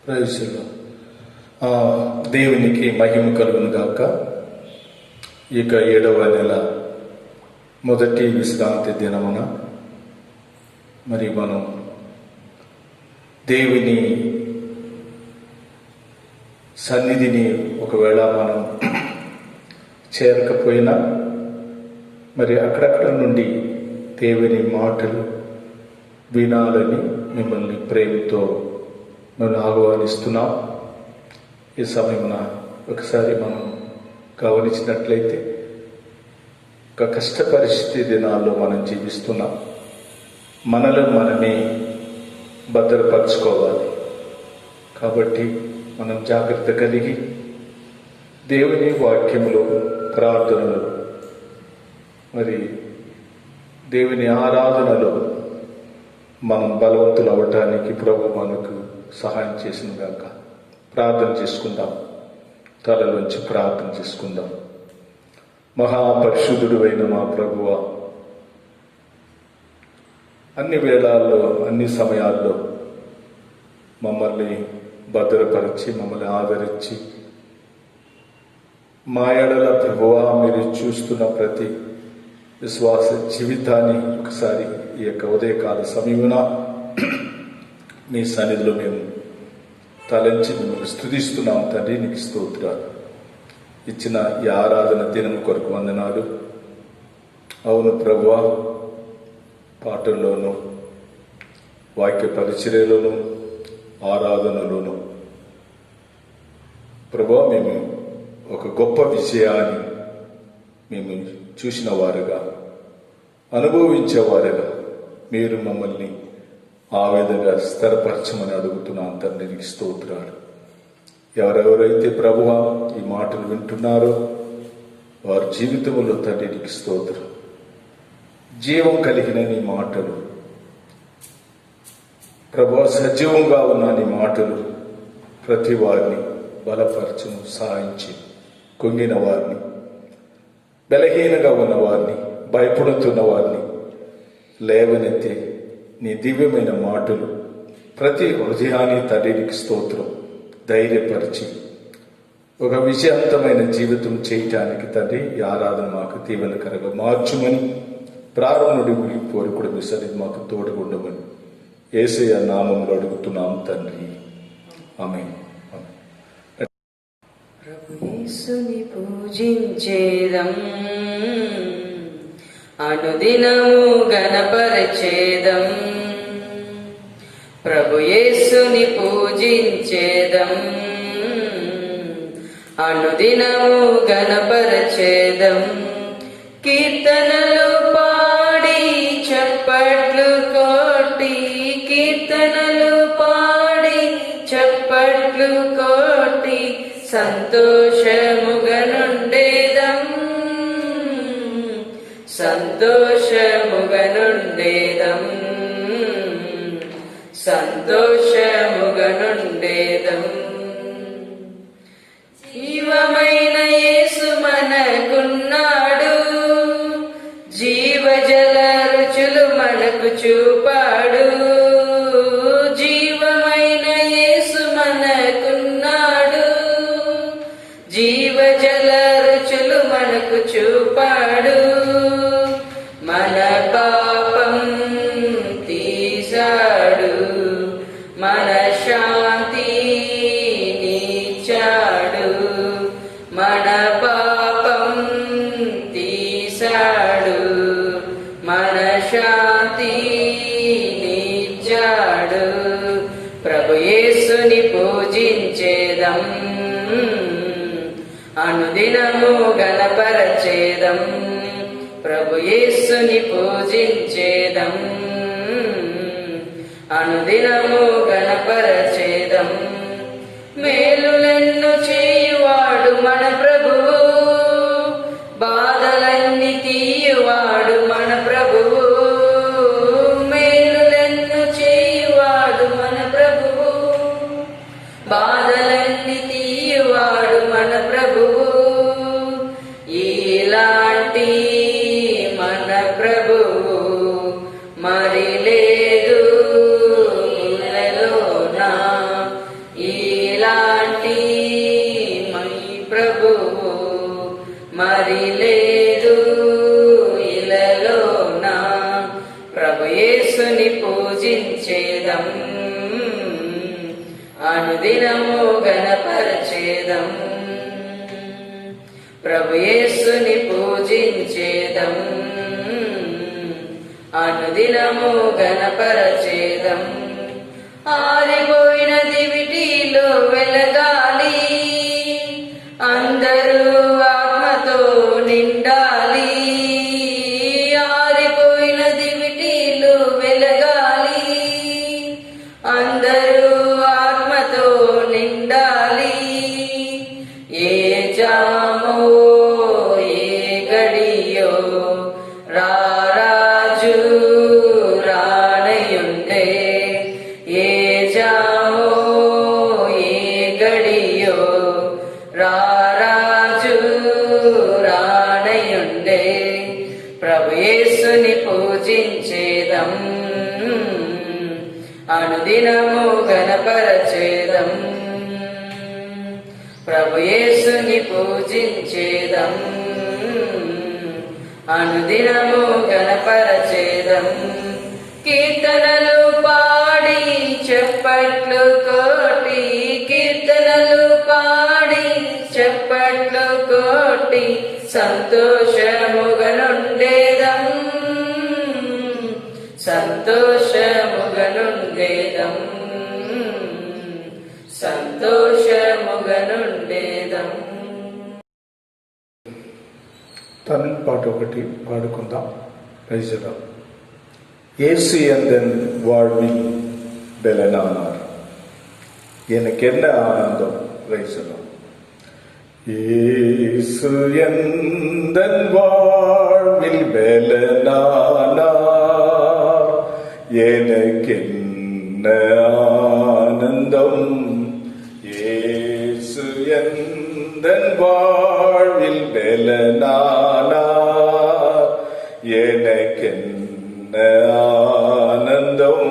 ప్రవేశంలో దేవునికి మహిమ కలుగును గాక. ఇక 7వ నెల మొదటి విశ్రాంతి దినమున మరి మనం దేవుని సన్నిధిని ఒకవేళ మనం చేరకపోయినా మరి అక్కడక్కడ నుండి దేవుని మాటలు వినాలని మిమ్మల్ని ప్రేమతో మేము ఆహ్వానిస్తున్నాం. ఈ సమయమున ఒకసారి మనం గమనించినట్లయితే ఒక కష్ట పరిస్థితి దినాల్లో మనం జీవిస్తున్నాం. మనలో మనమే భద్రపరచుకోవాలి. కాబట్టి మనం జాగ్రత్త కలిగి దేవుని వాక్యములో, ప్రార్థనలు, మరి దేవుని ఆరాధనలో మనం బలవంతులు అవటానికి ప్రభు మనకు సహాయం చేసిన గాక. ప్రార్థన చేసుకుందాం. తలలోంచి ప్రార్థన చేసుకుందాం. మహాపరిశుద్ధుడు అయిన మా ప్రభువ, అన్ని వేళల్లో అన్ని సమయాల్లో మమ్మల్ని భద్రపరిచి మమ్మల్ని ఆదరించి మా ఎడల ప్రభువా మీరు చూస్తున్న ప్రతి విశ్వాస జీవితాన్ని ఒకసారి ఈ యొక్క ఉదయకాల సమయమున మీ సన్నిధిలో మేము తలంచి మిమ్మల్ని స్తుతిస్తున్నాం. తండ్రి, నీకు స్తోత్రాలు. ఇచ్చిన ఈ ఆరాధన దినం కొరకు వందనాలు. అవును ప్రభువా, పాటల్లోనూ వాక్య పరిచర్యలోనూ ఆరాధనలోనూ ప్రభువా మేము ఒక గొప్ప విజయాన్ని మేము చూసిన వారుగా, అనుభవించేవారుగా మీరు మమ్మల్ని ఆ విధంగా స్థిరపరచమని అడుగుతున్నాం. తండ్రి, నీకు స్తోత్రాలు. ఎవరెవరైతే ప్రభువా ఈ మాటలు వింటున్నారో వారి జీవితంలో తండ్రి నీకు స్తోత్రం. జీవం కలిగిన నీ మాటలు ప్రభువా, సజీవంగా ఉన్న నీ మాటలు ప్రతి వారిని బలపరచును, సహాయించి కుంగిన వారిని, బలహీనగా ఉన్న వారిని, భయపడుతున్న వారిని లేవనెత్తే నీ దివ్యమైన మాటలు ప్రతి హృదయాన్ని తండ్రి నీకు స్తోత్రం ధైర్యపరిచి ఒక విజయవంతమైన జీవితం చేయటానికి తండ్రి ఈ ఆరాధన మాకు దీవెనకరంగా మార్చుమని, ప్రారంభుడి పోరు కూడా మీ సన్నిధి మాకు తోడుగుండమని యేసయ్య నామములో అడుగుతున్నాం తండ్రి, ఆమేన్. యేసుని పూజించేదం, అనుదినము గణపరచేదం. ప్రభు యేసుని పూజించేదం, అనుదినము గణపరచేదం. కీర్తనలు పాడి చప్పట్లు కొట్టి, కీర్తనలు పాడి చప్పట్లు కొట్టి సంతోషముగనుండేదం, సంతోషముగనుండేదం, సంతోషముగనుండేదం. జీవమైన యేసు మనకున్నాడు, జీవజల రుచులు మనకు చూపాడు. జీవమైన యేసు మనకున్నాడు, జీవజల రుచులు మనకు చూపాడు. మన పాపం తీశాడు, మన శాంతినిచ్చాడు. మన పాపం తీశాడు, మన శాంతినిచ్చాడు. ప్రభు యేసుని పూజించేదం, అనుదినము గణపరచేదం. ప్రభు యేసుని పూజించేదం, అనుదినము గణపరచేదం. మేలులెన్ను చేయువాడు మన ప్రభువు, బాధలన్నీ తీయువాడు మన ప్రభువు. మేలులెన్ను చేయువాడు మన ప్రభువు, బాధలన్నీ తీయువాడు మన ప్రభువు. ఇలాంటి మన ప్రభువు మరి లేదు, యేసుని పూజించేదం, అనుదినము గణపరచేదం. ప్రభు యేసుని పూజించేదం, అనుదినము గణపరచేదం. ఆరిపోయిన దివిటీలో వెలగాలి, అందరూ ఆత్మతో నిండాలి. ఆరిపోయిన దివిటీలో వెలగాలి, అందరూ ఆత్మతో నిండాలి. ఏ జామో ఏ గడియో రారాజు రానయుండే, ఏ జామో ఏ గడియో రారాజు రానయుండే. ప్రభు యేసుని పూజించేదం, అనుదినము గణపరచేదం. ప్రభు యేసుని పూజించేదం, అనుదినము గణపరచేదం. కీర్తనలు పాడి చెప్పట్లు కోటి, కీర్తనలు పాడి చెప్పట్లు కోటి, సంతోషముగనుండేదం, సంతోషముగనుండేదం, సంతోషముగనుండేదం. తమిళ పాట ఒకటి పాడుకుందాం. ప్రైజ్లో இயேசு எந்தன் வாழ்வில் பெலனானார், எனக்கு என்ன ஆனந்தம். பிரைஸ்லாம். இயேசு எந்தன் வாழ்வில் பெலனானார், எனக்கு என்ன ஆனந்தம். இயேசு எந்தன் வாழ்வில் பெலனானார், எனக்கு ஆனந்தம்.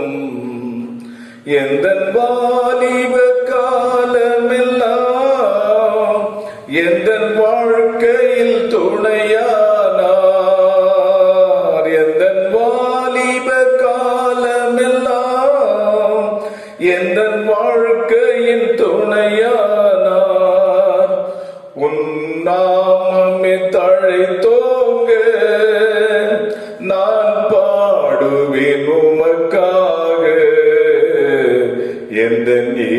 எந்தன் வாலிப காலமெல்லாம் எந்தன் வாழ்க்கையில் துணையானார், எந்தன் வாலிப காலமெல்லாம் எந்தன் வாழ்க்கையின் துணையானார். உன்னாமமே தழைத்தோங்க நான் பாடுவேன் உமக்காக, எந்த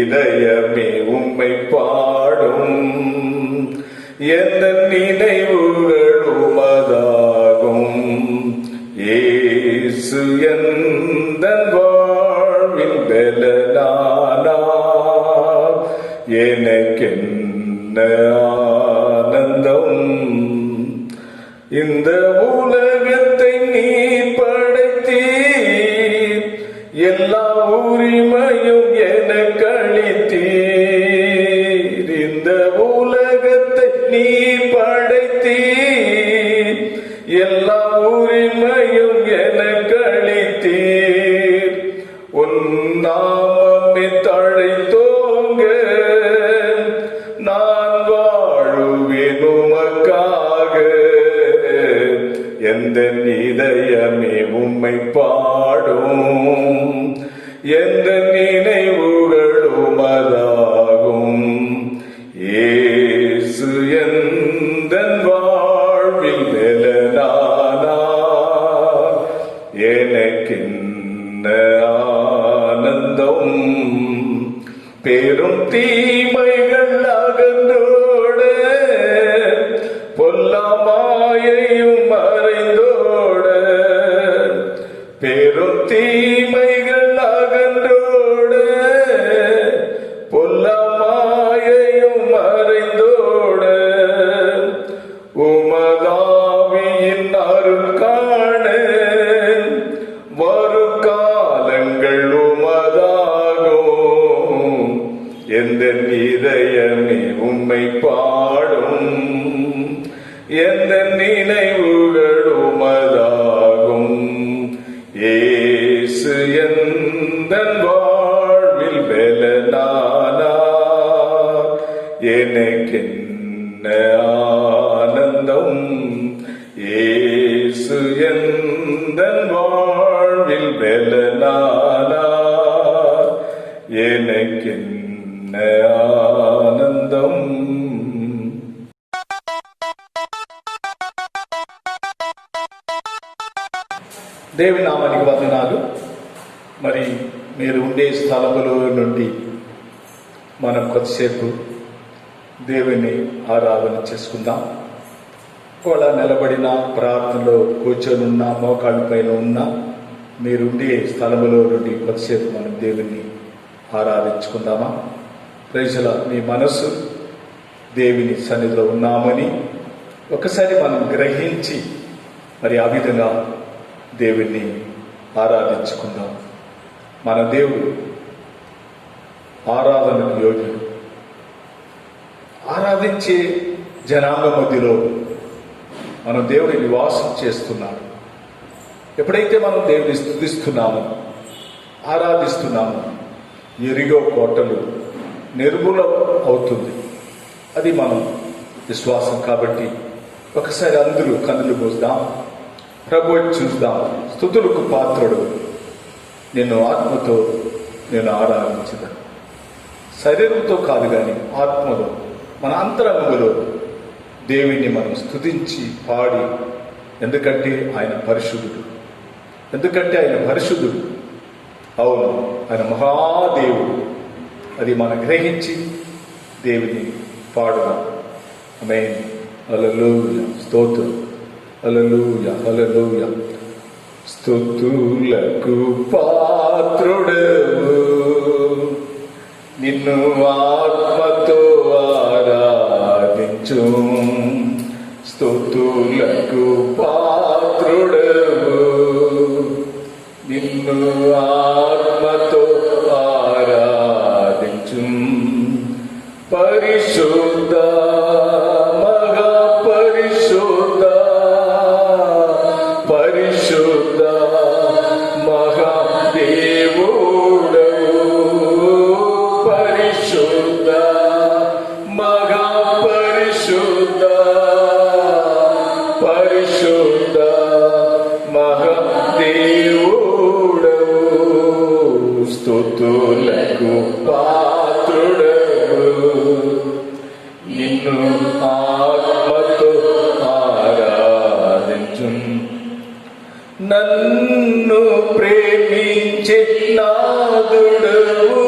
இதயமே உம்மை பாடும், எந்த நினைவுகள் உமதாகும். இயேசு எந்தன் வாழ்வில் பெலனானார், எனக்கென்ன ஆனந்தம். இந்த உலகத்தை நீர் படைத்தீர், எல்லா உரிமையும் எனக்கு அளித்தீர். இந்த உலகத்தை நீர் படைத்தீர், எல்லா உரிமையும் எனக்கு அளித்தீர். உன் நாமமே தழைத்தோங்க நான் வாழுவேன் உமக்காக, எந்த இதயமே உம்மை பாடும், எந்த நினைவுகள் உமதாகும். இயேசு எந்தன் வாழ்வில் பெலனானார், எனக்கென்ன ஆனந்தம். பெரும் தீமைகள் அகன்றோட, பொல்லாமாயையும் மறைந்தோட, பெரும் தீமைகள் அகன்றோட, பொல்லாமாயையும் மறைந்தோட, உமதாவியின் அருள் காண வரும் காலங்கள் உமதாகும். எந்த இதயமே உம்மை பாடும், எந்த நினைவுகள் உமதாகும். இயேசு எந்தன் வாழ்வில் பெலனானார், எனக்கென்ன ஆனந்தம். இயேசு எந்தன் வாழ்வில் வாழ்வில் வேலனானா எனக்கென்ன ஆனந்தம். దేవుని నామానికి వందనాలు. మరి మీరు ఉండే స్థలములో నుండి మనం కొద్దిసేపు దేవుని ఆరాధన చేసుకుందాం. ఒకవేళ నిలబడిన ప్రార్థనలో కూర్చొని మోకాళ్ళ పైన ఉన్న మీరుండే స్థలములో నుండి కొద్దిసేపు మనం దేవుని ఆరాధించుకుందామా? ప్రజల మీ మనస్సు దేవుని సన్నిధిలో ఉన్నామని ఒకసారి మనం గ్రహించి మరి ఆ విధంగా దేవుణ్ణి ఆరాధించుకుందాం. మన దేవుడు ఆరాధనకు యోగ్యుడు. ఆరాధించే జనాంగ మధ్యలో మనం దేవుని నివాసం చేస్తున్నాడు. ఎప్పుడైతే మనం దేవుని స్తుతిస్తున్నామో, ఆరాధిస్తున్నామో, ఎరిగో కోటలు నిర్మూలం అవుతుంది. అది మనం విశ్వాసం. కాబట్టి ఒకసారి అందరూ కన్నులు మూద్దాం, ప్రభువుని చూద్దాం. స్తుతులకు పాత్రుడు, నిన్ను ఆత్మతో నేను ఆరాధించదను. శరీరంతో కాదు కానీ ఆత్మలో, మన అంతరంగంలో దేవుణ్ణి మనం స్తుతించి పాడి, ఎందుకంటే ఆయన పరిశుద్ధుడు. ఎందుకంటే ఆయన పరిశుద్ధుడు. అవును, ఆయన మహాదేవుడు. అది మనం గ్రహించి దేవుని పాడుదాం. ఆమేన్. హల్లెలూయా. స్తోత్రం. హల్లెలూయా. హల్లెలూయా. స్తుతులకు పాత్రుడవు, నిన్ను ఆత్మతో ఆరాధించు. స్తుతులకు పాత్రుడవు, నిన్ను ఆత్మతో ఆరాధించు. పరిశుద్ధ మహా పరిశుద్ధ, పరిశుద్ధ మహాదేవుడవు. పరిశుద్ధ మహా పరిశుద్ధ, పరిశుద్ధ మహాదేవుడవు. స్తుతులకు పాత్రుడవు, నిన్ను ఆత్మతో ఆరాధించు. నన్ను ప్రేమించే నాదుడవు,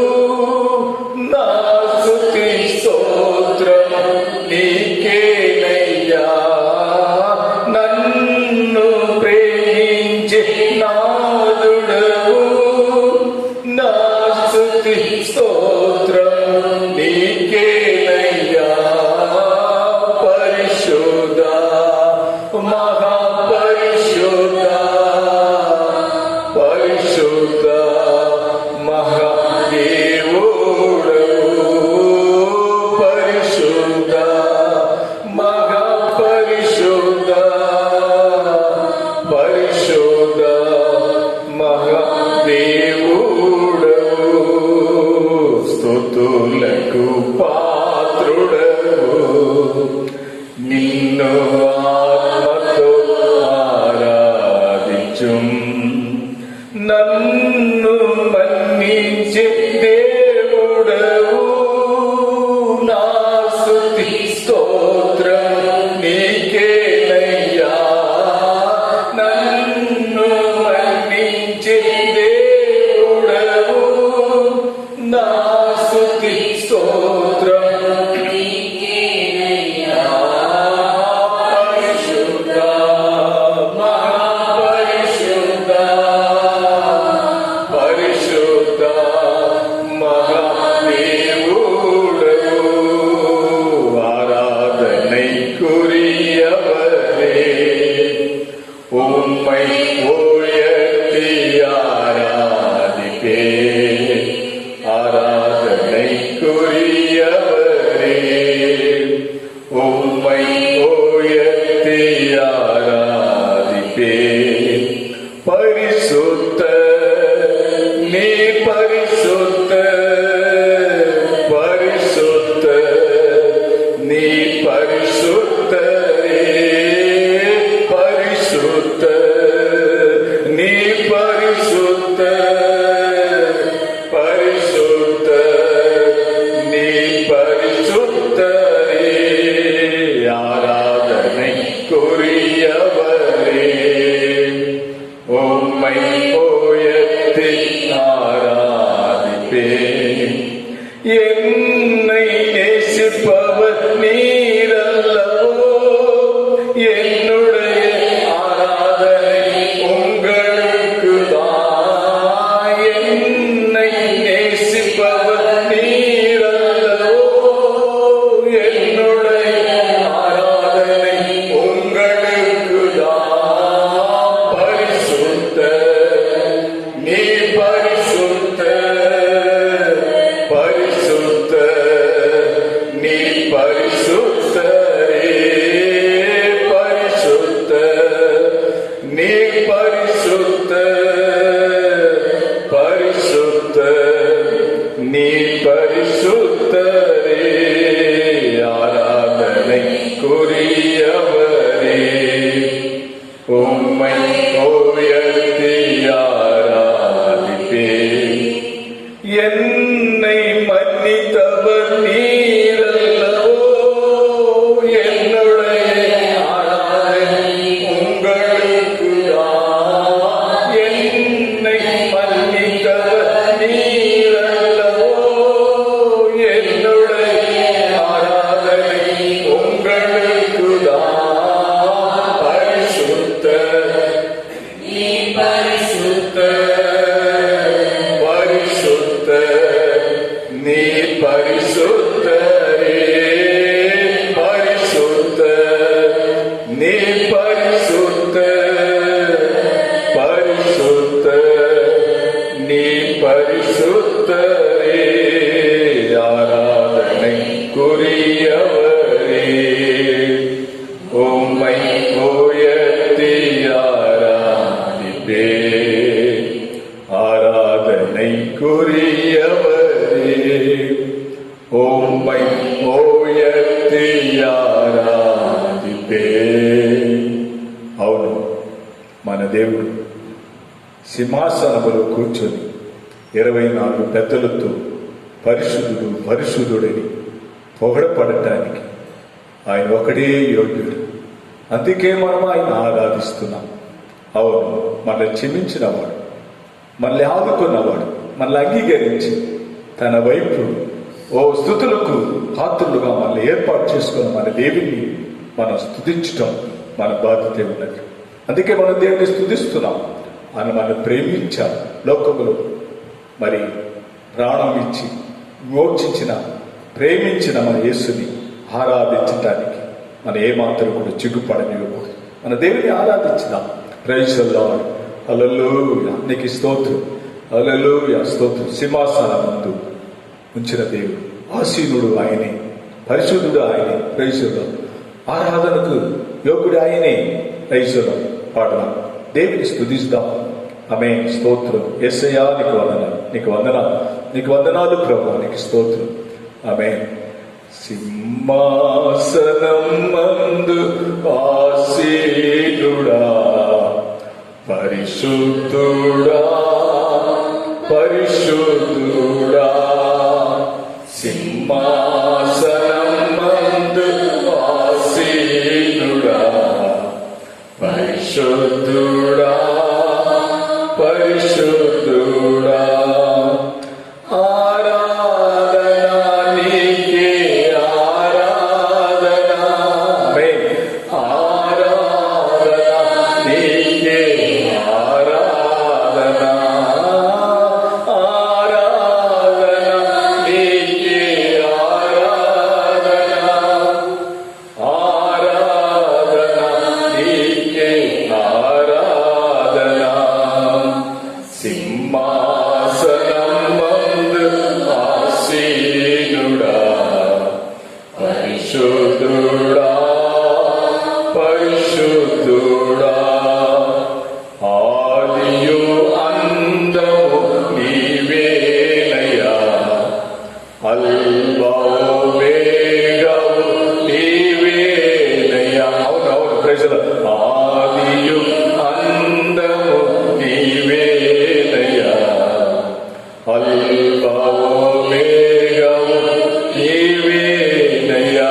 నా స్తుతి స్తోత్రం నీకేనయ్యా. నన్ను ప్రేమించే నాదుడవు, నా స్తుతి స్తోత్రం నీకేనయ్యా. పరిశుద్ధ మహాపరిశుద్ధ, పరిశుద్ధ మహాదేవుడవు. పరిశుద్ధ మహాపరిశుద్ధ, పరిశుద్ధ మహాదేవుడవు. స్తుతులకు పాత్రుడవు, నిన్ను ఆత్మతో ఆరాధించు. నన్ను మన్నించే దేవుడవు, నా స్తుతి స్తోత్రం నీకేనయ్యా. నన్ను మన్నించే దేవుడవు, నా స్తుతి స్తోత్రం నీకేనయ్యా. పరిశుద్ధ మహాపరిశుద్ధ, పరిశుద్ధ మహాదేవుడవు. ஆராதனைக்குரியவரே, உம்மை உயர்த்தி ஆராதிப்பே. ஆராதனைக்குரியவரே, உம்மை உயர்த்தி ஆராதிப்பே. பரிசுத்த நீ பரிசுத்த, பரிசுத்த நீ பரிசுத்தரே. பரிசுத்த நீ பரிசுத்த, நீ பரிசுத்த பரிசுத்த நீ பரிசுத்தரே ஆராதனை குறியவரே உம்மை உயர்த்தி ஆராதிப்பே என்னை மன்னித்தவர் நீரல்லவோ என்னுடைய ஆராதனை உங்களுக்கு என்னை மன்னித்தவர் நீரல்லவோ என்னுடைய ஆராதனை உங்களுக்கு பரிசுத்த நீ பரிசுத்த பரிசுத்த நீ பரிசுத்தரே பரிசுத்த நீ பரிசுத்த பரிசுத்த நீ பரிசுத்தரே ஆராதனை குறியவரே உம்மை உயர்த்தி ஆராதிப்பே ஆராதனை குறியவரே உம்மை உயர்த்தி ఆరాధిపే. అవును, మన దేవుడు సింహాసనములో కూర్చొని 24 పెద్దలతో పరిశుద్ధుడు పరిశుద్ధుడని పొగడపడటానికి ఆయన ఒకడే యోగ్యుడు. అందుకే మనం ఆయన ఆరాధిస్తున్నాం. అవును, మనల్ని క్షమించినవాడు, మనల్ని ఆదుకున్నవాడు, మనల్ని అంగీకరించి తన వైపు స్తుతులకు పాత్రులుగా మనల్ని ఏర్పాటు చేసుకున్న మన దేవుని మనం స్తుతించటం మన బాధ్యత ఉన్నది. అందుకే మనం దేవుని స్తుతిస్తున్నాం. ఆయన మనం ప్రేమించాం. లోకములో మరి ప్రాణం ఇచ్చి మోక్షించిన ప్రేమించిన మన యేసుని ఆరాధించటానికి మనం ఏమాత్రం కూడా చిగ్గుపడనివ్వకూడదు. మన దేవుని ఆరాధించుదాం. Praise the lord. హల్లెలూయా. నీకు స్తోత్రం. హల్లెలూయా. స్తోత్రం. సింహాసనం ముందు ఉంచిన దేవుడు, ఆసీనుడు ఆయనే, పరిశుద్ధుడు ఆయనే. Praise the Lord. ఆరాధనకు యోగుడు ఆయనే. Praise the Lord. పాడదాం, దేవుని స్తుతిస్తాం. ఆమేన్. స్తోత్రం. యేసయ్యా నీకు వందనాలు, నీకు వందనాలు, నీకు వందనాలు ప్రభువా, నీకు స్తోత్రం. ఆమేన్. సింహాసనం మందు ఆసీనుడా, పరిశుద్ధుడా పరిశుద్ధుడా, సింహాసనం మందు ఆసీనుడా, పరిశుద్ధుడా పరిశుద్ధుడా, ఆరాధన నీకే ఆరాధన. ఆరాధన నీకే ఆరాధన. ఆరాధన నీకే ఆరాధన. ఆరాధన నీకే ఆరాధన. సింహాసనం మందు ఆసీనుడా, పరిశుద్ధుడా పరిశుద్ధుడా, ఆదియు అంతము నీవేనయ్యా, అల్ఫావు ఓమేగావు నీవేనయ్యా. అవును అవును, ప్రైజ్ ది లార్డ్. ఆదియు అంతము నీవేనయ్యా, అల్ఫావు ఓమేగావు నీవేనయ్యా.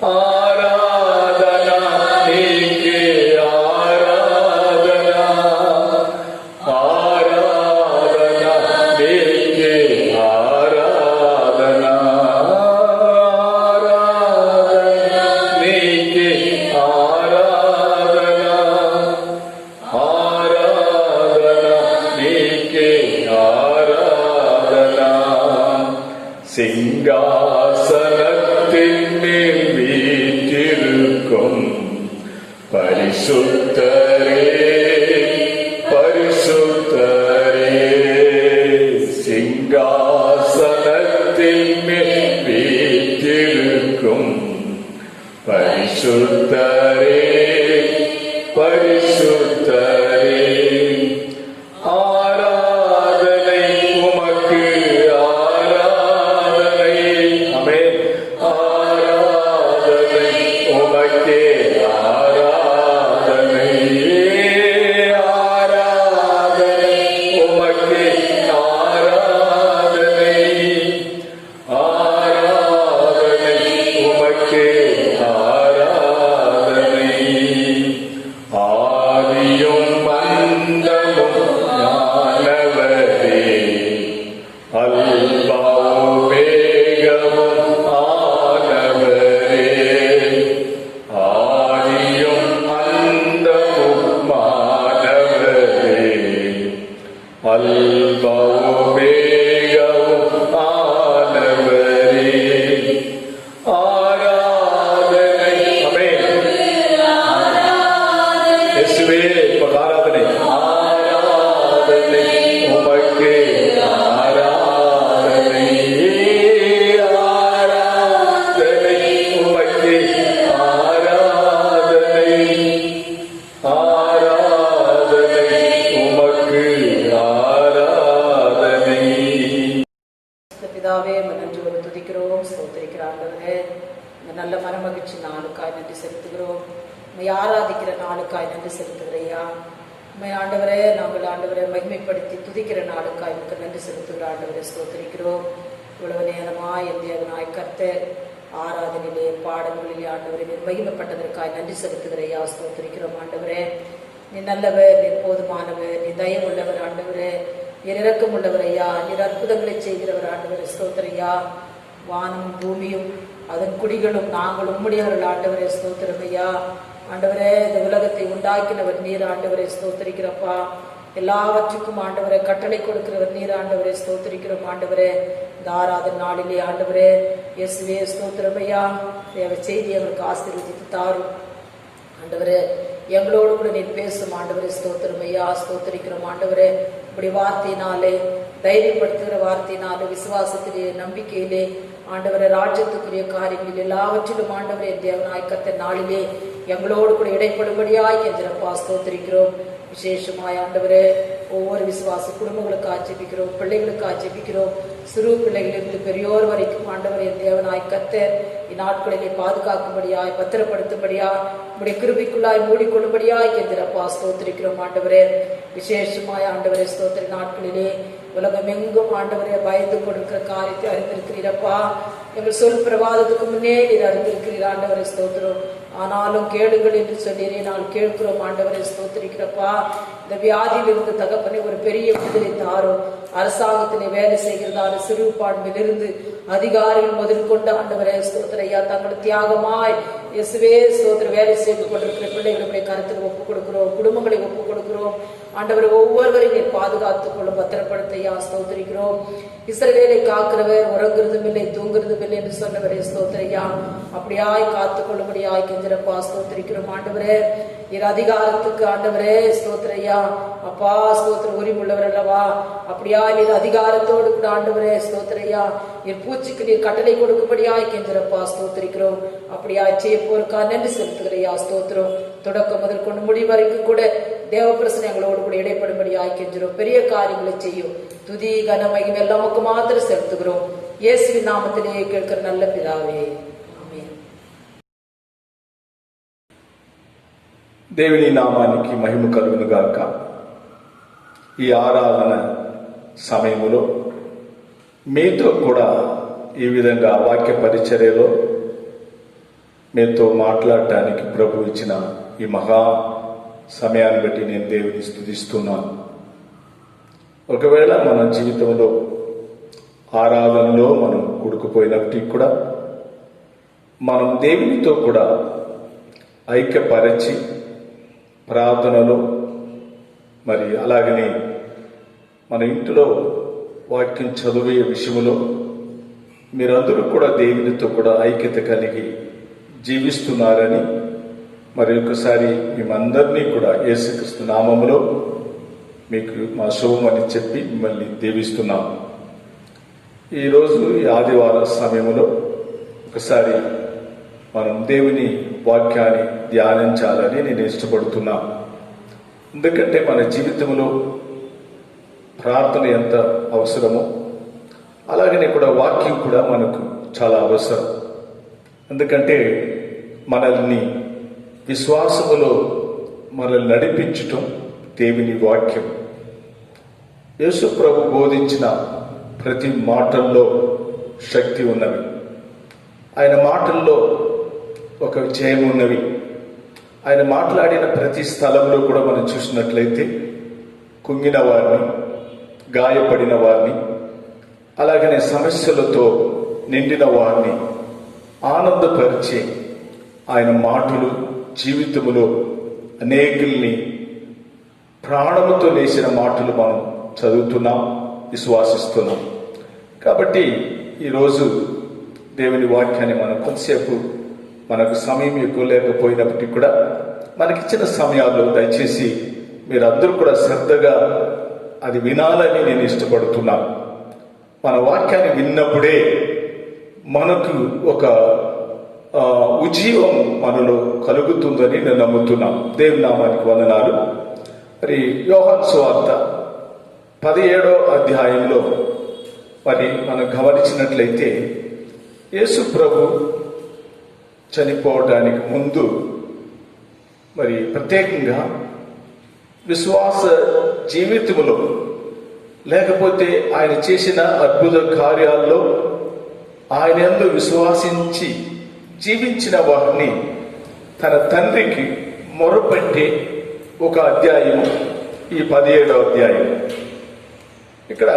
ఆరాధన నీకే ఆరాధన. ఆరాధన నీకే ఆరాధన. ఆరాధన నీకే ఆరాధన. ఆరాధన నీకే ఆరాధన. சிங்காசனத்தின் மேல் வீற்றிருக்கும் பரிசுத்தரே பரிசுத்தரே, சிங்காசனத்தின் மேல் வீற்றிருக்கும் பரிசுத்தரே பரிசுத்தரே. ஆராதனை உமக்கு, ஆராதனை. ஆமென். ஆராதனை உமக்கே, ஆராதனை. ஆராதனை உமக்கே, ஆராதனை. ஆராதனை உமக்கே, ஆராதனை. ஆதியும் அந்தமும் ஞானவரே, அல்பாவும் வேகமும் ஆனவரே. ஆதியும் அந்தமும் மானவரே, அல்பாவும் வேகமும் ஆனவரே. ஆராதனை. ஆமென். இயேசுவே உமக்கு ஆராதனை. ஆராதனை உமக்கு, ஆராதனை. ஆராதனை உமக்கு, ஆராதனை. ஆராதனை உமக்கு, ஆராதனை. பிதாவே, நன்றி ஒரு துதிக்கிறோம், ஸ்தோத்திரிக்கிறார்களே. இந்த நல்ல மனமகிழ்ச்சி நாளுக்காய் நன்றி செலுத்துகிறோம். உண்மை ஆராதிக்கிற நாளுக்காய் நன்றி செலுத்துகிறையா. உண்மை ஆண்டவரே, நாங்கள் ஆண்டவரை மகிமைப்படுத்தி துதிக்கிற நாளுக்காய் எனக்கு நன்றி செலுத்துகிற ஆண்டவரை ஸ்தோத்திரிக்கிறோம். இவ்வளவு நேரமாய் என் தேவனாய் கர்த்தர் ஆராதனையிலே பாடல்களிலே ஆண்டவரை நீர் மகிமைப்பட்டதற்காய் நன்றி செலுத்துகிறையா. ஸ்தோத்திரிக்கிறோம் ஆண்டவரே. நீ நல்லவர், நீ போதுமானவர், நீ தயவுள்ளவர் ஆண்டவரே, நீர் இரக்கம் உள்ளவர் ஐயா. நீர் அற்புதங்களை செய்கிறவர் ஆண்டவரே. ஸ்தோத்திரையா. வானம் பூமியும் அதன் குடிகளும் நாங்கள் உம்முடையவர்கள் ஆண்டவரே. ஸ்தோத்திரம் ஐயா. ஆண்டவரே, இந்த உலகத்தை உண்டாக்கினவர் நீர் ஆண்டவரே. ஸ்தோத்திரிக்கிறப்பா. எல்லாவற்றுக்கும் ஆண்டவரே கட்டளை கொடுக்கிறவர் நீர் ஆண்டவரே. ஸ்தோத்திரிக்கிறோம் ஆண்டவரே. இந்த ஆராதனை நாளிலே ஆண்டவரே இயேசுவே ஸ்தோத்திரம் ஐயா. தேவ செய்தி அவருக்கு ஆசீர்வதித்து தாரும் ஆண்டவரே. எங்களோடு கூட நீர் பேசும் ஆண்டவரே. ஸ்தோத்திரம் ஐயா. ஸ்தோத்திரிக்கிறோம் ஆண்டவரே. இப்படி வார்த்தையினாலே, தைரியப்படுத்துகிற வார்த்தையினாலே, விசுவாசத்திலே, நம்பிக்கையிலே ஆண்டவரே, ராஜ்யத்துக்குரிய காரியங்களில் எல்லாவற்றிலும் ஆண்டவரே தேவனாய் கர்த்தர் நாளிலே எங்களோடு கூட இடைப்படும்படியாய் என்கிறப்பா. ஸ்தோத்திரிக்கிறோம். விசேஷமாய் ஆண்டவரே ஒவ்வொரு விசுவாச குடும்பங்களுக்கு ஆட்சேபிக்கிறோம், பிள்ளைகளுக்கு ஆட்சேபிக்கிறோம். சிறு பிள்ளைகளிலிருந்து பெரியோர் வரைக்கும் ஆண்டவரே தேவனாய் கர்த்தர் இந்நாட்களிலே பாதுகாக்கும்படியாய், பத்திரப்படுத்தும்படியாய், உடைய கிருபைக்குள்ளாய் மூடிக்கொள்ளும்படியாய் என்கிறப்பா. ஸ்தோத்திரிக்கிறோம் ஆண்டவரே. விசேஷமாய் ஆண்டவரே ஸ்தோத்திர நாட்களிலே உலகம் எங்கும் ஆண்டவரே பயந்து கொடுக்கிற காரியத்தை அறிந்திருக்கிறீரப்பா. எங்கள் சொல் பிரவாதத்துக்கு முன்னே நீர் அறிந்திருக்கிறீர் ஆண்டவரே. ஸ்தோத்திரம். ஆனாலும் கேளுங்கள் என்று சொல்லி நான் கேட்கிறோம் ஆண்டவரே. ஸ்தோத்திரிக்கிறப்பா. இந்த வியாதியிலிருந்து தகப்பனை ஒரு பெரிய விடுதலை தாரும். அரசாங்கத்திலே வேலை செய்கிறதான சிறுபான்மையிலிருந்து அதிகாரிகள் முதல் கொண்டு ஆண்டவரே ஸ்தோத்திரையா தங்கள் தியாகமாய் இயேசுவே ஸ்தோத்திர வேலை செய்து கொண்டிருக்கிற பிள்ளைகளுடைய கருத்துக்கு ஒப்புக் கொடுக்கிறோம், குடும்பங்களை ஒப்புக் கொடுக்கிறோம் ஆண்டவரை. ஒவ்வொருவரையும் நீர் பாதுகாத்துக் கொள்ளும், பத்திரப்படுத்தையா. ஸ்தோத்திரிக்கிறோம். இஸ்ரவேலை காக்கிறவர் உறங்குறதும் இல்லை தூங்குறதும் இல்லை என்று சொன்னவரே. ஸ்தோத்திரையா. அப்படியாய் காத்துக் கொள்ளும்படியாய் கெஞ்சிரப்பா. ஸ்தோத்திரிக்கிறோம் ஆண்டவரே. நீர் அதிகாரத்துக்கு ஆண்டவரே ஸ்தோத்திரையா அப்பா ஸ்தோத்திர உரிமுள்ளவர் அல்லவா. அப்படியா நீர் அதிகாரத்தோடு கூட ஆண்டவரே ஸ்தோத்திரையா நீர் பூச்சிக்கு நீர் கட்டளை கொடுக்கும்படியாய் கெஞ்சிரப்பா. ஸ்தோத்திரிக்கிறோம். அப்படியா செய்ய போருக்கா நன்றி செலுத்துகிறையா. ஸ்தோத்திரம். தொடக்கம் முதல் கொண்டு முடிவு வரைக்கும் கூட தேவ பிரசனை எங்களோடு கூட இடைப்படும்படியாய் கெஞ்சிரும். பெரிய காரியங்களை செய்யும். துதி கன மகிமை எல்லாம் நமக்கு மாத்திரம் செலுத்துகிறோம். இயேசுவின் நாமத்திலேயே கேட்கிற நல்ல பிதாவே. దేవుని నామానికి మహిమ కలుగును గాక. ఈ ఆరాధన సమయములో మీతో కూడా ఈ విధంగా వాక్య పరిచర్యలో మీతో మాట్లాడటానికి ప్రభు ఇచ్చిన ఈ మహా సమయాన్ని బట్టి నేను దేవుని స్తుతిస్తున్నాను. ఒకవేళ మన జీవితంలో ఆరాధనలో మనం కూడుకుపోయినప్పటికీ కూడా మనం దేవునితో కూడా ఐక్యపరచి ప్రార్థనలో మరి అలాగనే మన ఇంటిలో వాక్యం చదివే విషయంలో మీరందరూ కూడా దేవునితో కూడా ఐక్యత కలిగి జీవిస్తున్నారని మరి ఒకసారి మేమందరినీ కూడా యేసుక్రీస్తు నామములో మీకు మా శుభమని చెప్పి మిమ్మల్ని దీవిస్తున్నాము. ఈరోజు ఈ ఆదివారం సమయంలో ఒకసారి మనం దేవుని వాక్యాన్ని ధ్యానించాలని నేను ఇష్టపడుతున్నా. ఎందుకంటే మన జీవితంలో ప్రార్థన ఎంత అవసరమో అలాగనే కూడా వాక్యం కూడా మనకు చాలా అవసరం. ఎందుకంటే మనల్ని విశ్వాసములో మనల్ని నడిపించటం దేవుని వాక్యం. యేసు ప్రభు బోధించిన ప్రతి మాటల్లో శక్తి ఉన్నవి. ఆయన మాటల్లో ఒక జయం ఉన్నవి. ఆయన మాట్లాడిన ప్రతి స్థలంలో కూడా మనం చూసినట్లయితే కుంగిన వారిని, గాయపడిన వారిని, అలాగనే సమస్యలతో నిండిన వారిని ఆనందపరిచే ఆయన మాటలు జీవితములో అనేకుల్ని ప్రాణముతో లేచిన మాటలు మనం చదువుతున్నాం, విశ్వాసిస్తున్నాం. కాబట్టి ఈరోజు దేవుని వాక్యాన్ని మనం కొంతసేపు, మనకు సమయం ఎక్కువ లేకపోయినప్పటికీ కూడా మనకిచ్చిన సమయాల్లో దయచేసి మీరందరూ కూడా శ్రద్ధగా అది వినాలని నేను ఇష్టపడుతున్నాను. మన వాక్యాన్ని విన్నప్పుడే మనకు ఒక ఉజ్జీవం మనలో కలుగుతుందని నేను నమ్ముతున్నాను. దేవుని నామానికి వందనాలు. మరి యోహాను సువార్త 17వ అధ్యాయంలో మరి మనం గమనించినట్లయితే యేసు ప్రభు చనిపోవడానికి ముందు మరి ప్రత్యేకంగా విశ్వాస జీవితంలో లేకపోతే ఆయన చేసిన అద్భుత కార్యాల్లో ఆయన యందు విశ్వాసించి జీవించిన వారిని తన తండ్రికి మొరపెట్టే ఒక అధ్యాయం ఈ 17వ అధ్యాయం. ఇక్కడ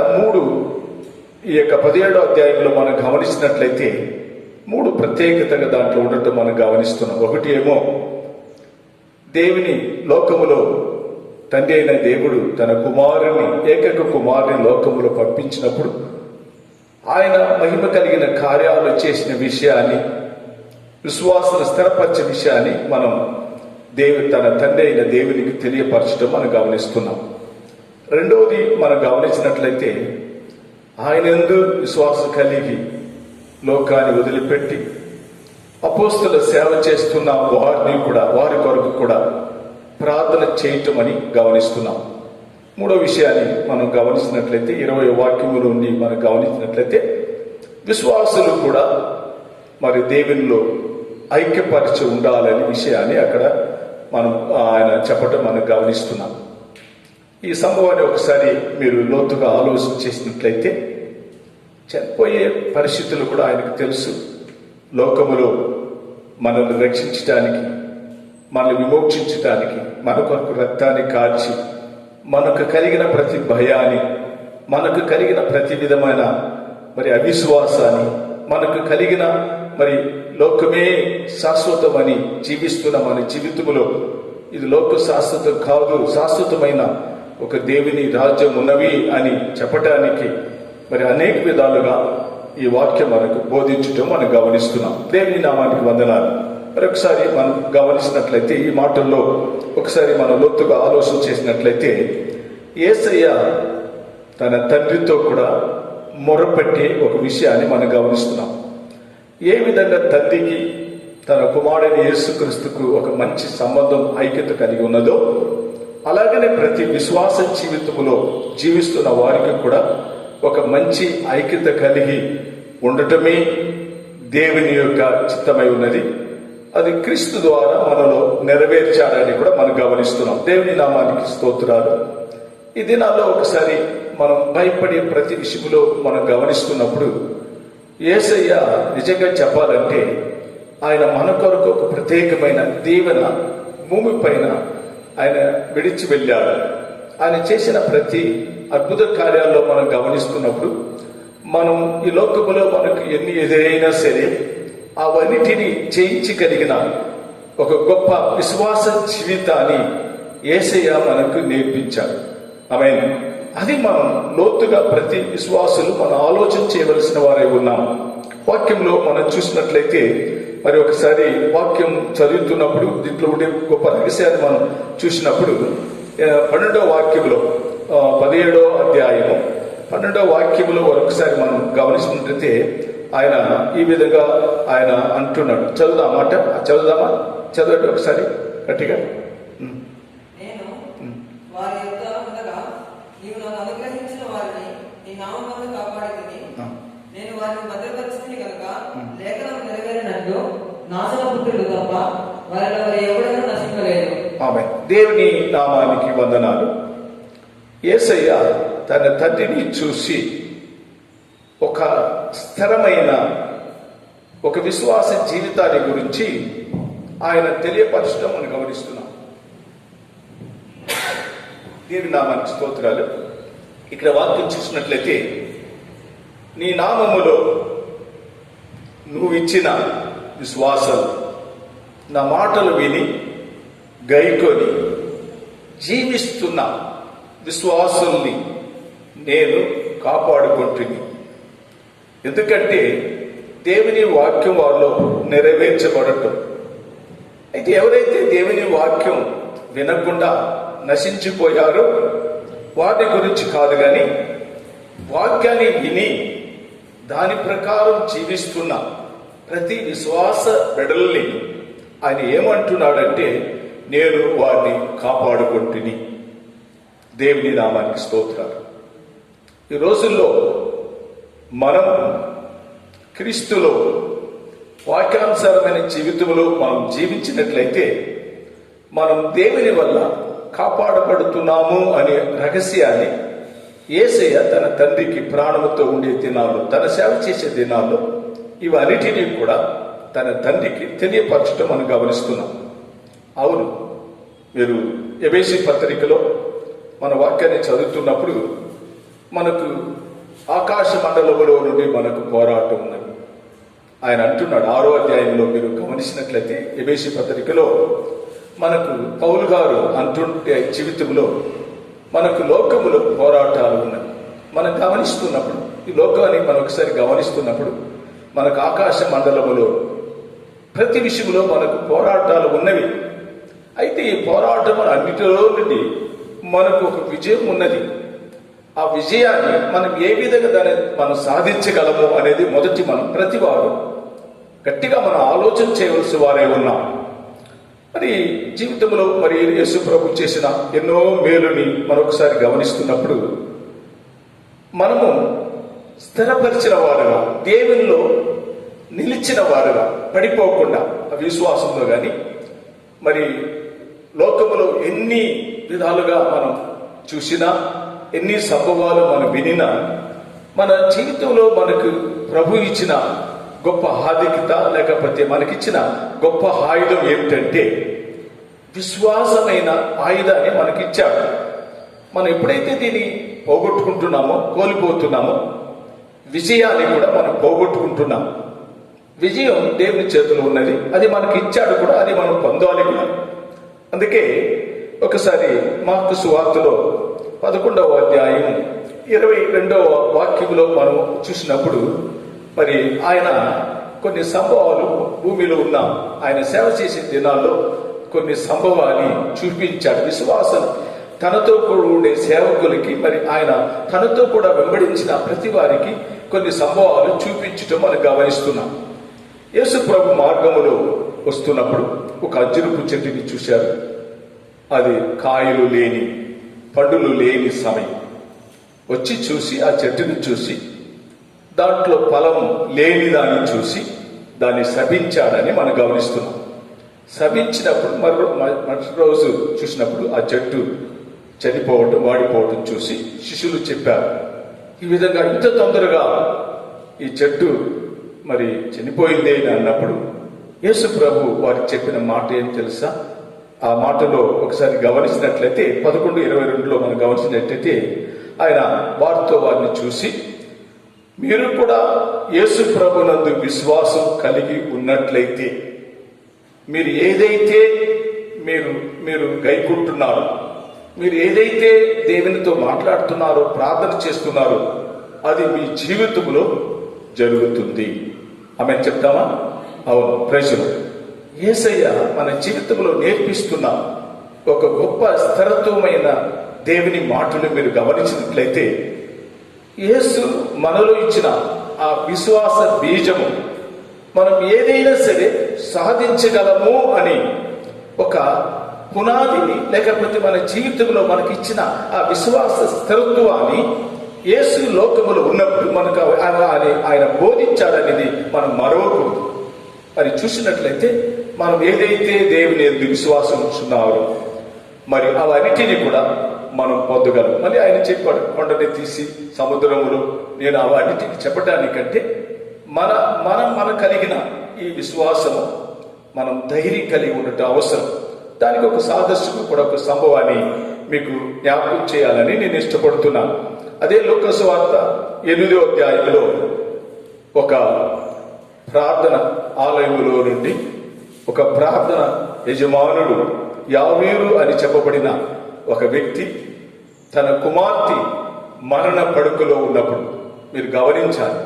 ఈ యొక్క 17వ అధ్యాయంలో మనం గమనించినట్లయితే 3 ప్రత్యేకతగా దాంట్లో ఉండటం మనం గమనిస్తున్నాం. ఒకటి ఏమో దేవుని లోకములో తండ్రి అయిన దేవుడు తన కుమారుని, ఏకైక కుమారుని లోకములో పంపించినప్పుడు ఆయన మహిమ కలిగిన కార్యాలు చేసిన విషయాన్ని, విశ్వాసాన్ని స్థిరపరిచే విషయాన్ని మనం తన తండ్రి అయిన దేవునికి తెలియపరచడం మనం గమనిస్తున్నాం. రెండవది మనం గమనించినట్లయితే ఆయన యందు విశ్వాసం కలిగి లోకాన్ని వదిలిపెట్టి అపోస్తల సేవ చేస్తున్న వారి కొరకు కూడా ప్రార్థన చేయటం అని గమనిస్తున్నాం. మూడో విషయాన్ని మనం గమనించినట్లయితే 20వ వాక్యముల నుండి మనం గమనించినట్లయితే విశ్వాసులు కూడా మరి దేవునిలో ఐక్యపరిచి ఉండాలనే విషయాన్ని అక్కడ మనం ఆయన చెప్పటం మనం గమనిస్తున్నాం. ఈ సంభవాన్ని ఒకసారి మీరు లోతుగా ఆలోచన చేసినట్లయితే చనిపోయే పరిస్థితులు కూడా ఆయనకు తెలుసు. లోకములో మనల్ని రక్షించడానికి, మనల్ని విమోచించడానికి మన కొరకు రక్తాన్ని కార్చి మనకు కలిగిన ప్రతి భయాన్ని, మనకు కలిగిన ప్రతి విధమైన మరి అవిశ్వాసాన్ని, మనకు కలిగిన మరి లోకమే శాశ్వతమని జీవిస్తున్న మన జీవితంలో ఇది లోక శాశ్వతం కాదు, శాశ్వతమైన ఒక దేవుని రాజ్యం ఉన్నవి అని చెప్పటానికి మరి అనేక విధాలుగా ఈ వాక్యం మనకు బోధించటం మనం గమనిస్తున్నాం. దేవుని నామానికి వందనాలు. మరొకసారి మనం గమనించినట్లయితే ఈ మాటల్లో ఒకసారి మనం లోతుగా ఆలోచన చేసినట్లయితే యేసయ్య తన తండ్రితో కూడా మొరపెట్టే ఒక విషయాన్ని మనం గమనిస్తున్నాం. ఏ విధంగా తండ్రికి తన కుమారుడైన యేసుక్రీస్తుకు ఒక మంచి సంబంధం, ఐక్యత కలిగి ఉన్నదో అలాగనే ప్రతి విశ్వాస జీవితంలో జీవిస్తున్న వారికి కూడా ఒక మంచి ఐక్యత కలిగి ఉండటమే దేవుని యొక్క చిత్తమై ఉన్నది. అది క్రీస్తు ద్వారా మనలో నెరవేర్చాడని కూడా మనం గమనిస్తున్నాం. దేవుని నామానికి స్తోత్రాలు. ఈ దినాల్లో ఒకసారి మనం భయపడే ప్రతి విషయంలో మనం గమనిస్తున్నప్పుడు యేసయ్య నిజంగా చెప్పాలంటే ఆయన మన కొరకు ఒక ప్రత్యేకమైన దీవెన భూమి పైన ఆయన విడిచి వెళ్ళాడు. ఆయన చేసిన ప్రతి అద్భుత కార్యాల్లో మనం గమనిస్తున్నప్పుడు మనం ఈ లోకములో మనకు ఎన్ని ఎదురైనా సరే అవన్నిటిని జయించగలిగిన ఒక గొప్ప విశ్వాస జీవితాన్ని యేసయ్య మనకు నేర్పించాడు. ఆమేన్. అది మనం లోతుగా ప్రతి విశ్వాసులు మనం ఆలోచన చేయవలసిన వారై ఉన్నాం. వాక్యంలో మనం చూసినట్లయితే మరి ఒకసారి వాక్యం చదువుతున్నప్పుడు దీంట్లో ఉండే గొప్ప రహస్యాన్ని మనం చూసినప్పుడు 12వ వాక్యంలో 17వ అధ్యాయము 12వ వాక్యంలో ఒకసారి మనం గమనించినట్లయితే ఆయన ఈ విధంగా ఆయన అంటున్నాడు. చదువుదామాట, చదువుదామా? చదవండి ఒకసారి గట్టిగా. నేను వారి యొక్క ఉండగా నీవు నాకు అనుగ్రహించిన వారిని నీ నామమందు కాపాడితిని. నేను వారిని భద్రపరిచింది కనుక లేఖనం నెరవేరినట్లు నాశన పుత్రుడు తప్ప వారిలో మరి ఎవడైనా నశించలేదు. ఆమేన్. దేవుని నామానికి వందనాలు. యేసయ్య తన తండ్రిని చూసి ఒక స్థిరమైన ఒక విశ్వాస జీవితాన్ని గురించి ఆయన తెలియపరచడం మనం గమనిస్తున్నాం. దేవుని నామానికి స్తోత్రాలు. ఇక్కడ వాక్యం చూసినట్లయితే, నీ నామములో నువ్వు ఇచ్చిన విశ్వాసం, నా మాటలు విని గైకొని జీవిస్తున్న విశ్వాసుల్ని నేను కాపాడుకుంటుంది. ఎందుకంటే దేవుని వాక్యం వారిలో నెరవేర్చబడటం. అయితే ఎవరైతే దేవుని వాక్యం వినకుండా నశించిపోయారో వాటి గురించి కాదు, కానీ వాక్యాన్ని విని దాని ప్రకారం జీవిస్తున్న ప్రతి విశ్వాస బిడ్డల్ని ఆయన ఏమంటున్నాడంటే, నేను వారిని కాపాడుకుంటుని. దేవుని నామానికి స్తోత్రాలు. ఈ రోజుల్లో మనం క్రీస్తులో వాక్యానుసారమైన జీవితంలో మనం జీవించినట్లయితే మనం దేవుని వల్ల కాపాడబడుతున్నాము అనే రహస్యాన్ని యేసయ్య తన తండ్రికి ప్రాణముతో ఉండే దినాల్లో, తన సేవ చేసే దినాల్లో ఇవన్నిటినీ కూడా తన తండ్రికి తెలియపరచడం మనం గమనిస్తున్నాం. అవును, మీరు ఎబేసీ పత్రికలో మన వాక్యాన్ని చదువుతున్నప్పుడు మనకు ఆకాశ మండలంలో నుండి మనకు పోరాటం ఉన్నది ఆయన అంటున్నాడు. 6వ అధ్యాయంలో మీరు గమనించినట్లయితే ఎబేసీ పత్రికలో మనకు పౌలు గారు అంటుంటే జీవితంలో మనకు లోకములో పోరాటాలు ఉన్నాయి. మనం గమనిస్తున్నప్పుడు, ఈ లోకాన్ని మనం ఒకసారి గమనిస్తున్నప్పుడు మనకు ఆకాశ మండలములో ప్రతి విషయంలో మనకు పోరాటాలు ఉన్నవి. అయితే ఈ పోరాటం అన్నిటిలో నుండి మనకు ఒక విజయం ఉన్నది. ఆ విజయాన్ని మనం ఏ విధంగా దాన్ని మనం సాధించగలము అనేది మొదటి మనం ప్రతి వారు గట్టిగా మనం ఆలోచన చేయవలసి వారే ఉన్నాం. మరి జీవితంలో మరి యేసు ప్రభు చేసిన ఎన్నో మేలుని మరొకసారి గమనిస్తున్నప్పుడు మనము స్థిరపరిచిన వారుగా, దేవునిలో నిలిచిన వారుగా, పడిపోకుండా విశ్వాసంలో కానీ మరి లోకములో ఎన్ని విధాలుగా మనం చూసినా, ఎన్ని సంభవాలు మనం వినినా, మన జీవితంలో మనకు ప్రభు ఇచ్చిన గొప్ప ఆధిక్యత లేకపోతే మనకిచ్చిన గొప్ప ఆయుధం ఏమిటంటే విశ్వాసమైన ఆయుధాన్ని మనకిచ్చాడు. మనం ఎప్పుడైతే దీన్ని పోగొట్టుకుంటున్నామో, కోల్పోతున్నామో, విజయాన్ని కూడా మనం పోగొట్టుకుంటున్నాం. విజయం దేవుని చేతిలో ఉన్నది, అది మనకి ఇచ్చాడు కూడా, అది మనం పొందాలి కూడా. అందుకే ఒకసారి మార్కు సువార్తలో 11వ అధ్యాయం 22వ వాక్యంలో మనం చూసినప్పుడు మరి ఆయన కొన్ని సంభవాలు భూమిలో ఉన్న ఆయన సేవ చేసే దినాల్లో కొన్ని సంభవాన్ని చూపించాడు. విశ్వాసం తనతో కూడా ఉండే సేవకులకి, మరి ఆయన తనతో కూడా వెంబడించిన ప్రతి వారికి కొన్ని సంభవాలు చూపించటం మనం గమనిస్తున్నాం. యేసు ప్రభు మార్గములో వస్తున్నప్పుడు ఒక అంజూరపు చెట్టుని చూశారు. అది కాయలు లేని, పండులు లేని సమయం. వచ్చి చూసి ఆ చెట్టుని చూసి దాంట్లో ఫలం లేని దాన్ని చూసి దాన్ని శపించాడని మనం గమనిస్తున్నాం. శపించినప్పుడు మరుసటి రోజు చూసినప్పుడు ఆ చెట్టు చనిపోవటం, వాడిపోవటం చూసి శిష్యులు చెప్పారు, ఈ విధంగా ఇంత తొందరగా ఈ చెట్టు మరి చనిపోయిందే అని అన్నప్పుడు యేసు ప్రభు వారికి చెప్పిన మాట ఏం తెలుసా? ఆ మాటలో ఒకసారి గమనించినట్లయితే 11:22లో మనం గమనించినట్లయితే ఆయన వారిని చూసి, మీరు కూడా యేసు ప్రభునందు విశ్వాసం కలిగి ఉన్నట్లయితే మీరు ఏదైతే మీరు గైకుంటున్నారో, మీరు ఏదైతే దేవునితో మాట్లాడుతున్నారో, ప్రార్థన చేస్తున్నారో అది మీ జీవితంలో జరుగుతుంది. ఆమె చెప్తామా? అవును, ప్రజలు యేసయ్య మన జీవితంలో నేర్పిస్తున్న ఒక గొప్ప స్థిరత్వమైన దేవుని మాటలు మీరు గమనించినట్లయితే యేసు మనలో ఇచ్చిన ఆ విశ్వాస బీజము మనం ఏదైనా సరే సాధించగలము అని ఒక పునాదిని, లేకపోతే మన జీవితంలో మనకి ఇచ్చిన ఆ విశ్వాస స్థిరత్వాన్ని యేసు లోకములో ఉన్నప్పుడు మనకు ఆయన బోధించాడనేది మనం మరవకూడదు. మరి చూసినట్లయితే మనం ఏదైతే దేవుని యందు విశ్వాసం ఉంచున్నారో మరి అవన్నిటినీ కూడా మనం పొందగలం. మళ్ళీ ఆయన చెప్పాడు, కొండని తీసి సముద్రములో నేను అవన్నిటిని చెప్పడానికంటే మన కలిగిన ఈ విశ్వాసము మనం ధైర్యం కలిగి ఉండటం అవసరం. దానికి ఒక సాదృశ్యం కూడా, ఒక సంభవాన్ని మీకు జ్ఞాపకం చేయాలని నేను ఇష్టపడుతున్నాను. అదే లూకా సువార్త 8వ అధ్యాయంలో ఒక ప్రార్థన ఆలయములో నుండి ఒక ప్రార్థన యజమానుడు యావీరు అని చెప్పబడిన ఒక వ్యక్తి తన కుమార్తె మరణ పడుకలో ఉన్నప్పుడు, మీరు గమనించాలి,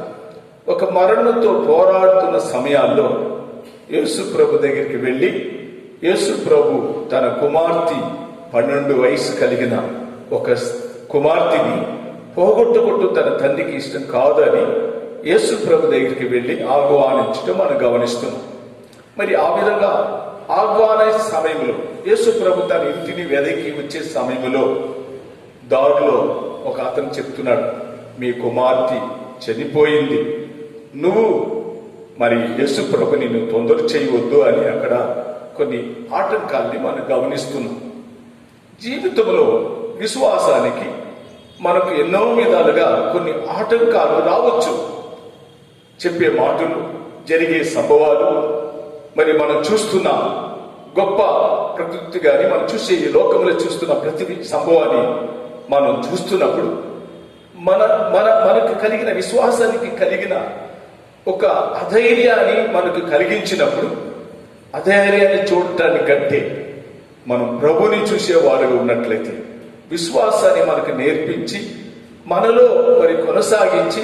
ఒక మరణంతో పోరాడుతున్న సమయాల్లో యేసు ప్రభు దగ్గరికి వెళ్ళి, యేసు ప్రభు తన కుమార్తె 12 వయసు కలిగిన ఒక కుమార్తెని పోగొట్టుకుంటూ తన తండ్రికి ఇష్టం కాదు అని యేసు ప్రభు దగ్గరికి వెళ్ళి ఆహ్వానించడం మనం గమనిస్తున్నాం. మరి ఆ విధంగా ఆహ్వాన సమయంలో యేసు ప్రభు తన ఇంటిని వెదకి వచ్చే సమయంలో దారిలో ఒక అతను చెప్తున్నాడు, మీ కుమార్తె చనిపోయింది, నువ్వు మరి యేసు ప్రభు నిన్ను తొందర చేయవద్దు అని అక్కడ కొన్ని ఆటంకాల్ని మనం గమనిస్తున్నాం. జీవితంలో విశ్వాసానికి మనకు ఎన్నో విధాలుగా కొన్ని ఆటంకాలు రావచ్చు. చెప్పే మాటలు, జరిగే సంభవాలు, మరి మనం చూస్తున్న గొప్ప ప్రకృతి కానీ మనం చూసే ఈ లోకంలో చూస్తున్న ప్రతి సంభవాన్ని మనం చూస్తున్నప్పుడు మనకు కలిగిన విశ్వాసానికి కలిగిన ఒక అధైర్యాన్ని మనకు కలిగించినప్పుడు, అధైర్యాన్ని చూడటానికంటే మనం ప్రభుని చూసేవారుగా ఉన్నట్లయితే, విశ్వాసాన్ని మనకు నేర్పించి మనలో మరి కొనసాగించి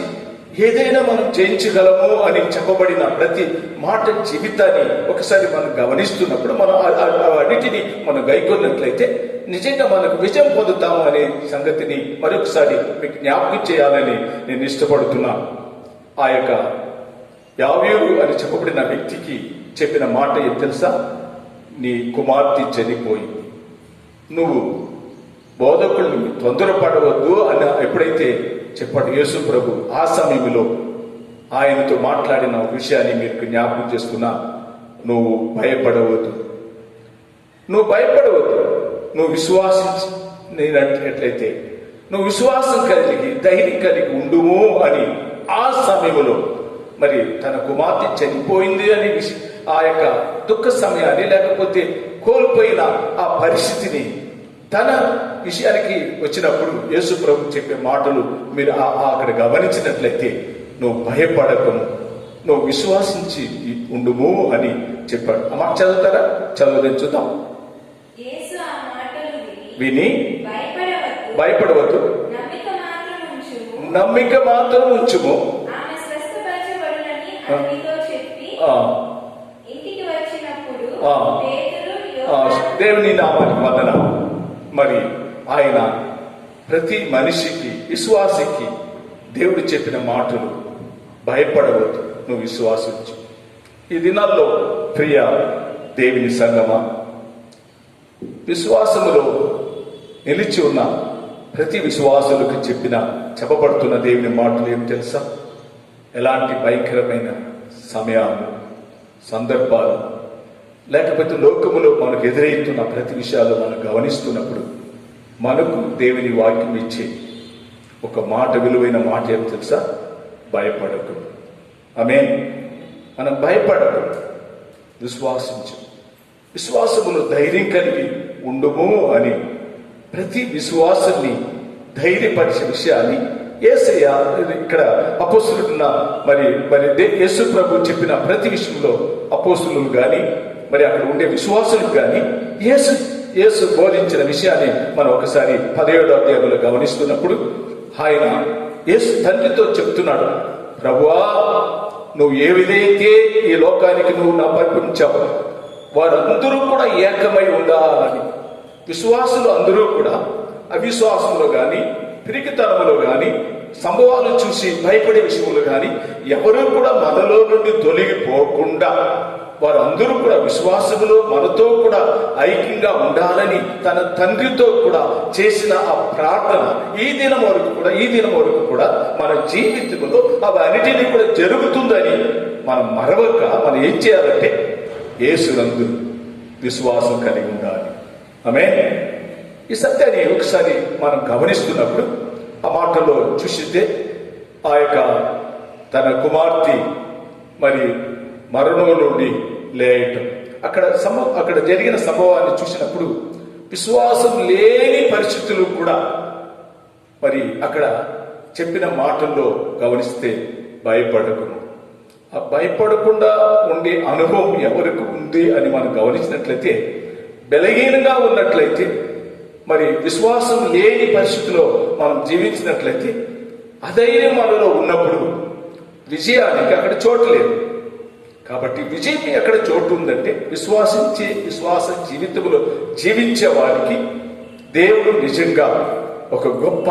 ఏదైనా మనం జయించగలము అని చెప్పబడిన ప్రతి మాట జీవితాన్ని ఒకసారి మనం గమనిస్తున్నప్పుడు మనం అన్నిటినీ మనం గైకొన్నట్లయితే నిజంగా మనకు విజయం పొందుతాము అనే సంగతిని మరొకసారి మీకు జ్ఞాపకం చేయాలని నేను ఇష్టపడుతున్నాను. ఆ యొక్క యావీరు అని చెప్పబడిన వ్యక్తికి చెప్పిన మాట ఏం తెలుసా? నీ కుమార్తె చనిపోయింది, నువ్వు బోధకుల్ని తొందరపడవద్దు అని ఎప్పుడైతే చెప్పాడు యేసు ప్రభు, ఆ సమయంలో ఆయనతో మాట్లాడిన విషయాన్ని మీకు జ్ఞాపకం చేస్తున్నా. నువ్వు భయపడవద్దు, నువ్వు విశ్వాసించినట్లయితే, నువ్వు విశ్వాసం కలిగి ధైర్యం కలిగి ఉండుము అని ఆ సమయంలో మరి తన కుమార్తె చనిపోయింది అని ఆ యొక్క దుఃఖ సమయాన్ని, లేకపోతే కోల్పోయిన ఆ పరిస్థితిని తన విషయానికి వచ్చినప్పుడు యేసు ప్రభు చెప్పే మాటలు మీరు అక్కడ గమనించినట్లయితే, నువ్వు భయపడకము, నువ్వు విశ్వాసించి ఉండుము అని చెప్పాడు. ఆ మాట చదువుతారా? చదువుదని చూద్దాం. విని భయపడవద్దు, నమ్మిక మాత్రం ఉంచుము. దేవుని నామానికి వందన. మరి ఆయన ప్రతి మనిషికి, విశ్వాసికి దేవుడు చెప్పిన మాటలు, భయపడవద్దు, నువ్వు విశ్వాసించు. ఈ దినాల్లో ప్రియ దేవుని సంగమా, విశ్వాసములో నిలిచి ఉన్న ప్రతి విశ్వాసులకు చెప్పబడుతున్న దేవుని మాటలు ఏం తెలుసా? ఎలాంటి భయంకరమైన సమయాలు, సందర్భాలు, లేకపోతే లోకములో మనకు ఎదురవుతున్న ప్రతి విషయాలు మనం గమనిస్తున్నప్పుడు మనకు దేవుని వాక్యం ఇచ్చే ఒక మాట, విలువైన మాట ఏం తెలుసా? భయపడకు. ఆమేన్. మనం భయపడకు, విశ్వాసించు, విశ్వాసములో ధైర్యం కలిగి ఉండుము అని ప్రతి విశ్వాసాన్ని ధైర్యపరిచే విషయాన్ని యేసయ్య ఇక్కడ అపోస్తులున్న మరి యేసు ప్రభు చెప్పిన ప్రతి విషయంలో అపోస్తులు కానీ మరి అక్కడ ఉండే విశ్వాసులకు కానీ యేసు బోధించిన విషయాన్ని మనం ఒకసారి 17వ అధ్యాయంలో గమనిస్తున్నప్పుడు ఆయన యేసు తండ్రితో చెప్తున్నాడు, ప్రభువా, నువ్వు ఏ విధైతే ఈ లోకానికి నువ్వు నా పంపించావు, వారందరూ కూడా ఏకమై ఉండాలని. విశ్వాసులు అందరూ కూడా అవిశ్వాసంలో కానీ, పిరికితనంలో కానీ, సంభవాలు చూసి భయపడే విషయంలో కానీ ఎవరూ కూడా మనలో నుండి తొలగిపోకుండా వారందరూ కూడా విశ్వాసములో మనతో కూడా ఐక్యంగా ఉండాలని తన తండ్రితో కూడా చేసిన ఆ ప్రార్థన ఈ దినం వరకు కూడా మన జీవితంలో అవన్నిటినీ కూడా జరుగుతుందని మనం మరవక మనం ఏం చేయాలంటే యేసునందు విశ్వాసం కలిగి ఉండాలి. ఆమేన్. ఈ సత్యాన్ని ఒకసారి మనం గమనిస్తున్నప్పుడు ఆ మాటలో చూసితే ఆ యొక్క తన కుమార్తె మరి మరణం నుండి లేయటం, అక్కడ జరిగిన సంభవాన్ని చూసినప్పుడు విశ్వాసం లేని పరిస్థితులు కూడా మరి అక్కడ చెప్పిన మాటల్లో గమనిస్తే భయపడకును. ఆ భయపడకుండా ఉండే అనుభవం ఎవరికి ఉంది అని మనం గమనించినట్లయితే, బలహీనంగా ఉన్నట్లయితే, మరి విశ్వాసం లేని పరిస్థితిలో మనం జీవించినట్లయితే, అధైర్యం మనలో ఉన్నప్పుడు విజయానికి అక్కడ చోటు లేదు. కాబట్టి విజయం ఎక్కడ చోటు ఉందంటే విశ్వాస జీవితంలో జీవించే వారికి దేవుడు నిజంగా ఒక గొప్ప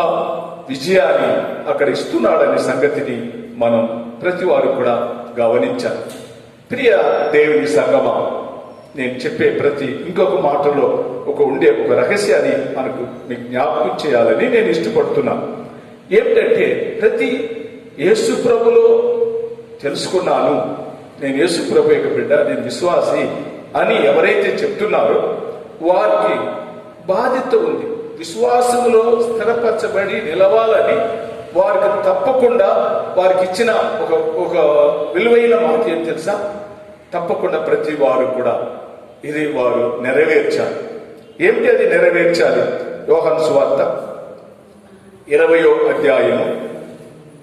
విజయాన్ని అక్కడ ఇస్తున్నాడనే సంగతిని మనం ప్రతి వారు కూడా గమనించాలి. ప్రియ దేవుని సంగమా, నేను చెప్పే ఇంకొక మాటలో ఉండే ఒక రహస్యాన్ని మీకు జ్ఞాపకం చేయాలని నేను ఇష్టపడుతున్నాను. ఏమిటంటే, ప్రతి యేసు ప్రభులో తెలుసుకున్నాను, నేను యేసు ప్రభు యొక్క బిడ్డ, నేను విశ్వాసి అని ఎవరైతే చెప్తున్నారో వారికి బాధ్యత ఉంది. విశ్వాసంలో స్థిరపరచబడి నిలవాలని వారికి తప్పకుండా వారికి ఇచ్చిన ఒక విలువైన మాట ఏం తెలుసా? తప్పకుండా ప్రతి వారు కూడా ఇది వారు నెరవేర్చాలి. ఏమిటి అది నెరవేర్చాలి? యోహాను సువార్త 20వ అధ్యాయము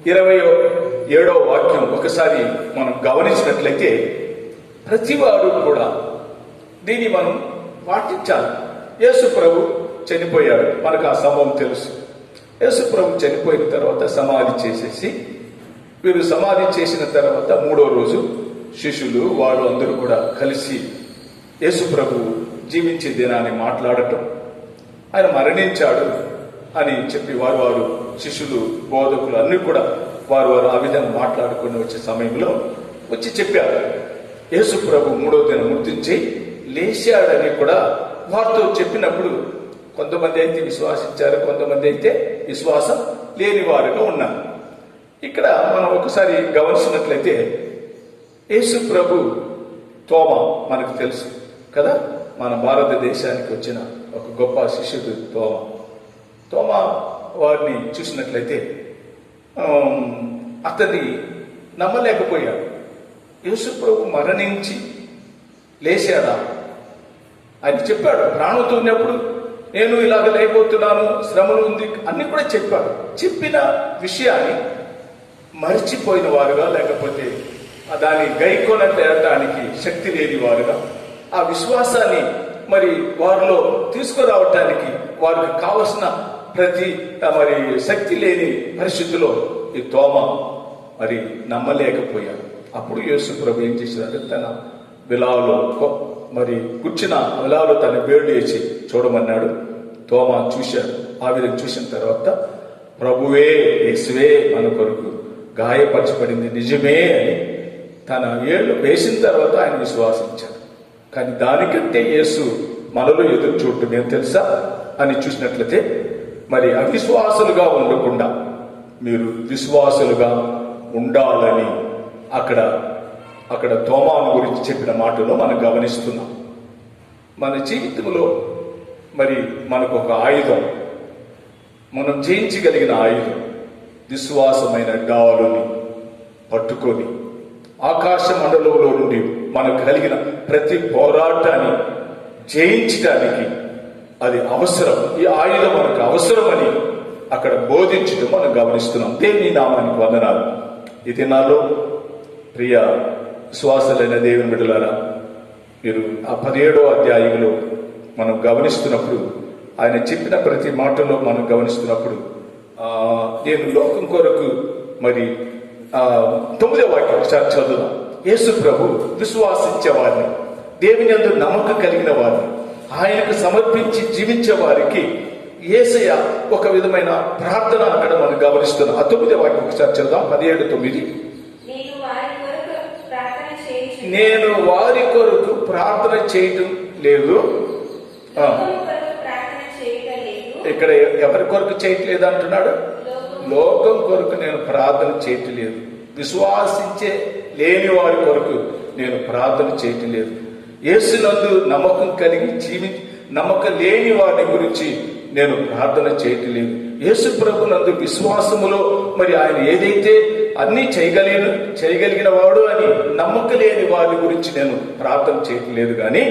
27వ వాక్యం ఒకసారి మనం గమనించినట్లయితే, ప్రతి వారు కూడా దీన్ని మనం పాటించాలి. యేసు ప్రభు చనిపోయాడు, మనకు ఆ సంభవం తెలుసు. యేసు ప్రభు చనిపోయిన తర్వాత సమాధి చేసేసి, వీరు సమాధి చేసిన తర్వాత 3వ రోజు శిష్యులు వాళ్ళు అందరూ కూడా కలిసి యేసు ప్రభు జీవించే దినాన్ని మాట్లాడటం, ఆయన మరణించాడు అని చెప్పి వారు శిష్యులు బోధకులు అన్ని కూడా వారు ఆ విధంగా మాట్లాడుకుని వచ్చే సమయంలో వచ్చి చెప్పారు, యేసు ప్రభు 3వ దినం మృతించి లేచాడని కూడా వారితో చెప్పినప్పుడు కొంతమంది అయితే విశ్వాసించారు, కొంతమంది అయితే విశ్వాసం లేని వారుగా ఉన్నారు. ఇక్కడ మనం ఒకసారి గమనించినట్లయితే, యేసు ప్రభు తోమా మనకు తెలుసు కదా, మన భారతదేశానికి వచ్చిన ఒక గొప్ప శిష్యుడు తోమా వారిని చూసినట్లయితే అతన్ని నమ్మలేకపోయాడు. యేసు ప్రభు మరణించి లేచాడా అని చెప్పాడు. ప్రాణంతో ఉన్నప్పుడు నేను ఇలాగ లేకపోతున్నాను, శ్రమలు ఉంది అన్ని కూడా చెప్పాడు. చెప్పిన విషయాన్ని మరిచిపోయిన వారుగా, లేకపోతే దాన్ని గైకొనడానికి శక్తి లేని వారుగా, ఆ విశ్వాసాన్ని మరి వారిలో తీసుకురావటానికి వారికి కావలసిన మరి శక్తి లేని పరిస్థితిలో ఈ తోమా మరి నమ్మలేకపోయాడు. అప్పుడు యేసు ప్రభు ఏం చేశాడంటే, తన విలాలో మరి కూర్చున్న విలాలో తన వేళ్ళు వేసి చూడమన్నాడు. తోమా చూశాడు. ఆ విధంగా చూసిన తర్వాత, ప్రభువే, యేసువే మన కొరకు గాయపరచబడింది నిజమే అని తన వేళ్ళు వేసిన తర్వాత ఆయన విశ్వాసించాడు. కానీ దానికంటే యేసు మనలో ఎదురు చూడటం ఏం తెలుసా అని చూసినట్లయితే, మరి అవిశ్వాసులుగా ఉండకుండా మీరు విశ్వాసులుగా ఉండాలని అక్కడ తోమాను గురించి చెప్పిన మాటలో మనం గమనిస్తున్నాం. మన జీవితంలో మరి మనకు ఒక ఆయుధం, మనం జయించగలిగిన ఆయుధం, విశ్వాసమైన డాలుని పట్టుకొని ఆకాశ మండలంలో నుండి మనకు కలిగిన ప్రతి పోరాటాన్ని జయించడానికి అది అవసరం. ఈ ఆయుధం మనకు అవసరమని అక్కడ బోధించడం మనం గమనిస్తున్నాం. దేవుని నామానికి వందనాలు. ఈ దినాల్లో ప్రియ విశ్వాసులైన దేవుని బిడ్డలారా, మీరు ఆ 17వ అధ్యాయంలో మనం గమనిస్తున్నప్పుడు, ఆయన చెప్పిన ప్రతి మాటలో మనం గమనిస్తున్నప్పుడు, నేను లోకం కొరకు మరి 9వ వాక్యం ఒకసారి చదువుదాం. యేసు ప్రభు విశ్వాసించే వారిని, దేవుని యందు నమ్మకం కలిగిన వారిని, ఆయనకు సమర్పించి జీవించే వారికి యేసయ్య ఒక విధమైన ప్రార్థన అక్కడ మనం గమనిస్తున్నాం. ఆ 9వ వాక్యం ఒకసారి చదువుదాం. 17:9. నేను వారి కొరకు ప్రార్థన చేయటం లేదు. ఇక్కడ ఎవరి కొరకు చేయట్లేదు అంటున్నాడు? లోకం కొరకు నేను ప్రార్థన చేయటం లేదు. విశ్వాసించే లేని వారి కొరకు నేను ప్రార్థన చేయటం లేదు. యేసునందు నమ్మకం కలిగి నమ్మకం లేని వారి గురించి నేను ప్రార్థన చేయటం లేదు. యేసు ప్రభునందు విశ్వాసములో మరి ఆయన ఏదైతే అన్ని చేయగలిగిన వాడు అని నమ్మకం లేని వారి గురించి నేను ప్రార్థన చేయటం లేదు. కానీ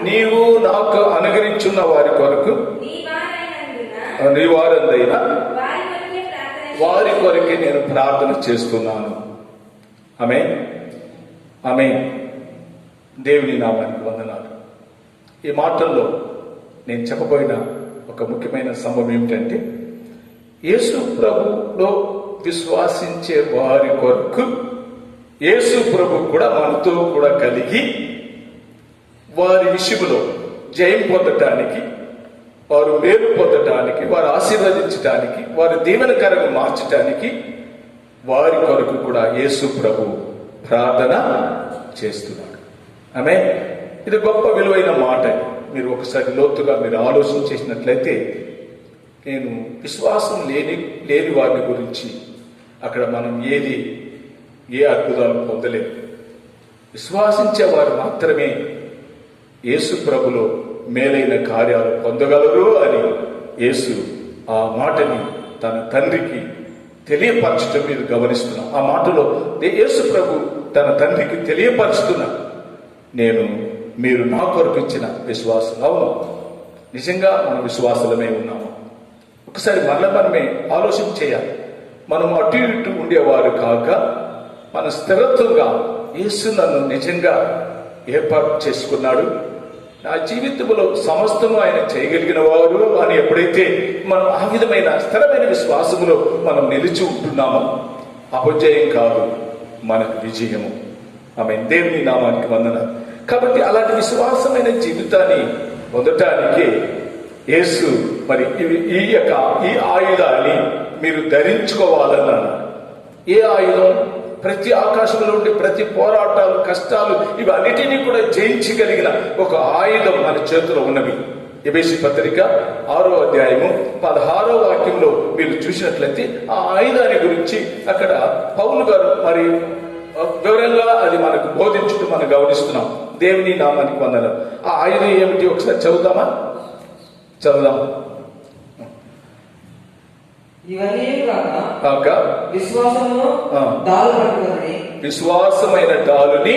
నీవు నాకు అనుగ్రహించున్న వారి కొరకు నీ వారందైనా వారి కొరకే నేను ప్రార్థన చేస్తున్నాను. ఆమేన్, ఆమేన్. దేవుని నామానికి వందనాలు. ఈ మాటల్లో నేను చెప్పబోయిన ఒక ముఖ్యమైన సంభవం ఏమిటంటే, యేసు ప్రభులో విశ్వాసించే వారి కొరకు యేసు ప్రభు కూడా మనతో కూడా కలిగి వారి విషయంలో జయం పొందటానికి, వారు మేలు పొందటానికి, వారు ఆశీర్వదించటానికి, వారి దీవెనకరంగా మార్చటానికి వారి కొరకు కూడా యేసు ప్రభు ప్రార్థన చేస్తున్నాడు. ఆమేన్. ఇది గొప్ప విలువైన మాట. మీరు ఒకసారి లోతుగా మీరు ఆలోచన చేసినట్లయితే, నేను విశ్వాసం లేని వారి గురించి అక్కడ మనం ఏ అద్భుతాలు పొందలేము. విశ్వాసించే వారు మాత్రమే యేసు ప్రభులో మేలైన కార్యాలు పొందగలరు అని యేసు ఆ మాటని తన తండ్రికి తెలియపరచడం మీరు గమనిస్తున్నాం. ఆ మాటలో యేసు ప్రభు తన తండ్రికి తెలియపరుస్తున్నా, మీరు నా కొరకు ఇచ్చిన విశ్వాసం. అవును, నిజంగా మనం విశ్వాసులమే ఉన్నాము. ఒకసారి మనమే ఆలోచన చేయాలి. మనం అటు ఇటు ఉండేవారు కాక మన స్థిరత్వంగా యేసు నన్ను నిజంగా ఏర్పాటు చేసుకున్నాడు, నా జీవితంలో సమస్తము ఆయన చేయగలిగిన వారు అని ఎప్పుడైతే మనం ఆ విధమైన స్థిరమైన విశ్వాసములో మనం నిలిచి ఉంటున్నామో, అపజయం కాదు మనకు విజయము. ఆమేన్. దేవుని నామానికి వందనాలు. కాబట్టి అలాంటి విశ్వాసమైన జీవితాన్ని పొందటానికి యేసు మరి ఈ ఆయుధాన్ని మీరు ధరించుకోవాలన్నాడు. ఏ ఆయుధం? ప్రతి ఆకాశంలో ఉండే ప్రతి పోరాటాలు, కష్టాలు, ఇవన్నిటినీ కూడా జయించగలిగిన ఒక ఆయుధం మన చేతిలో ఉన్నవి. ఎబేసీ పత్రిక 6వ అధ్యాయము 16వ వాక్యంలో మీరు చూసినట్లయితే ఆ ఆయుధాన్ని గురించి అక్కడ పౌలు గారు మరి వివరంగా అది మనకు బోధించడం మనం గమనిస్తున్నాం. దేవుని నామానికి వందనాలు. ఆ ఆయుధం ఏమిటి ఒకసారి చదువుదాం. ఇవన్నీ కాక విశ్వాసమైన డాలుని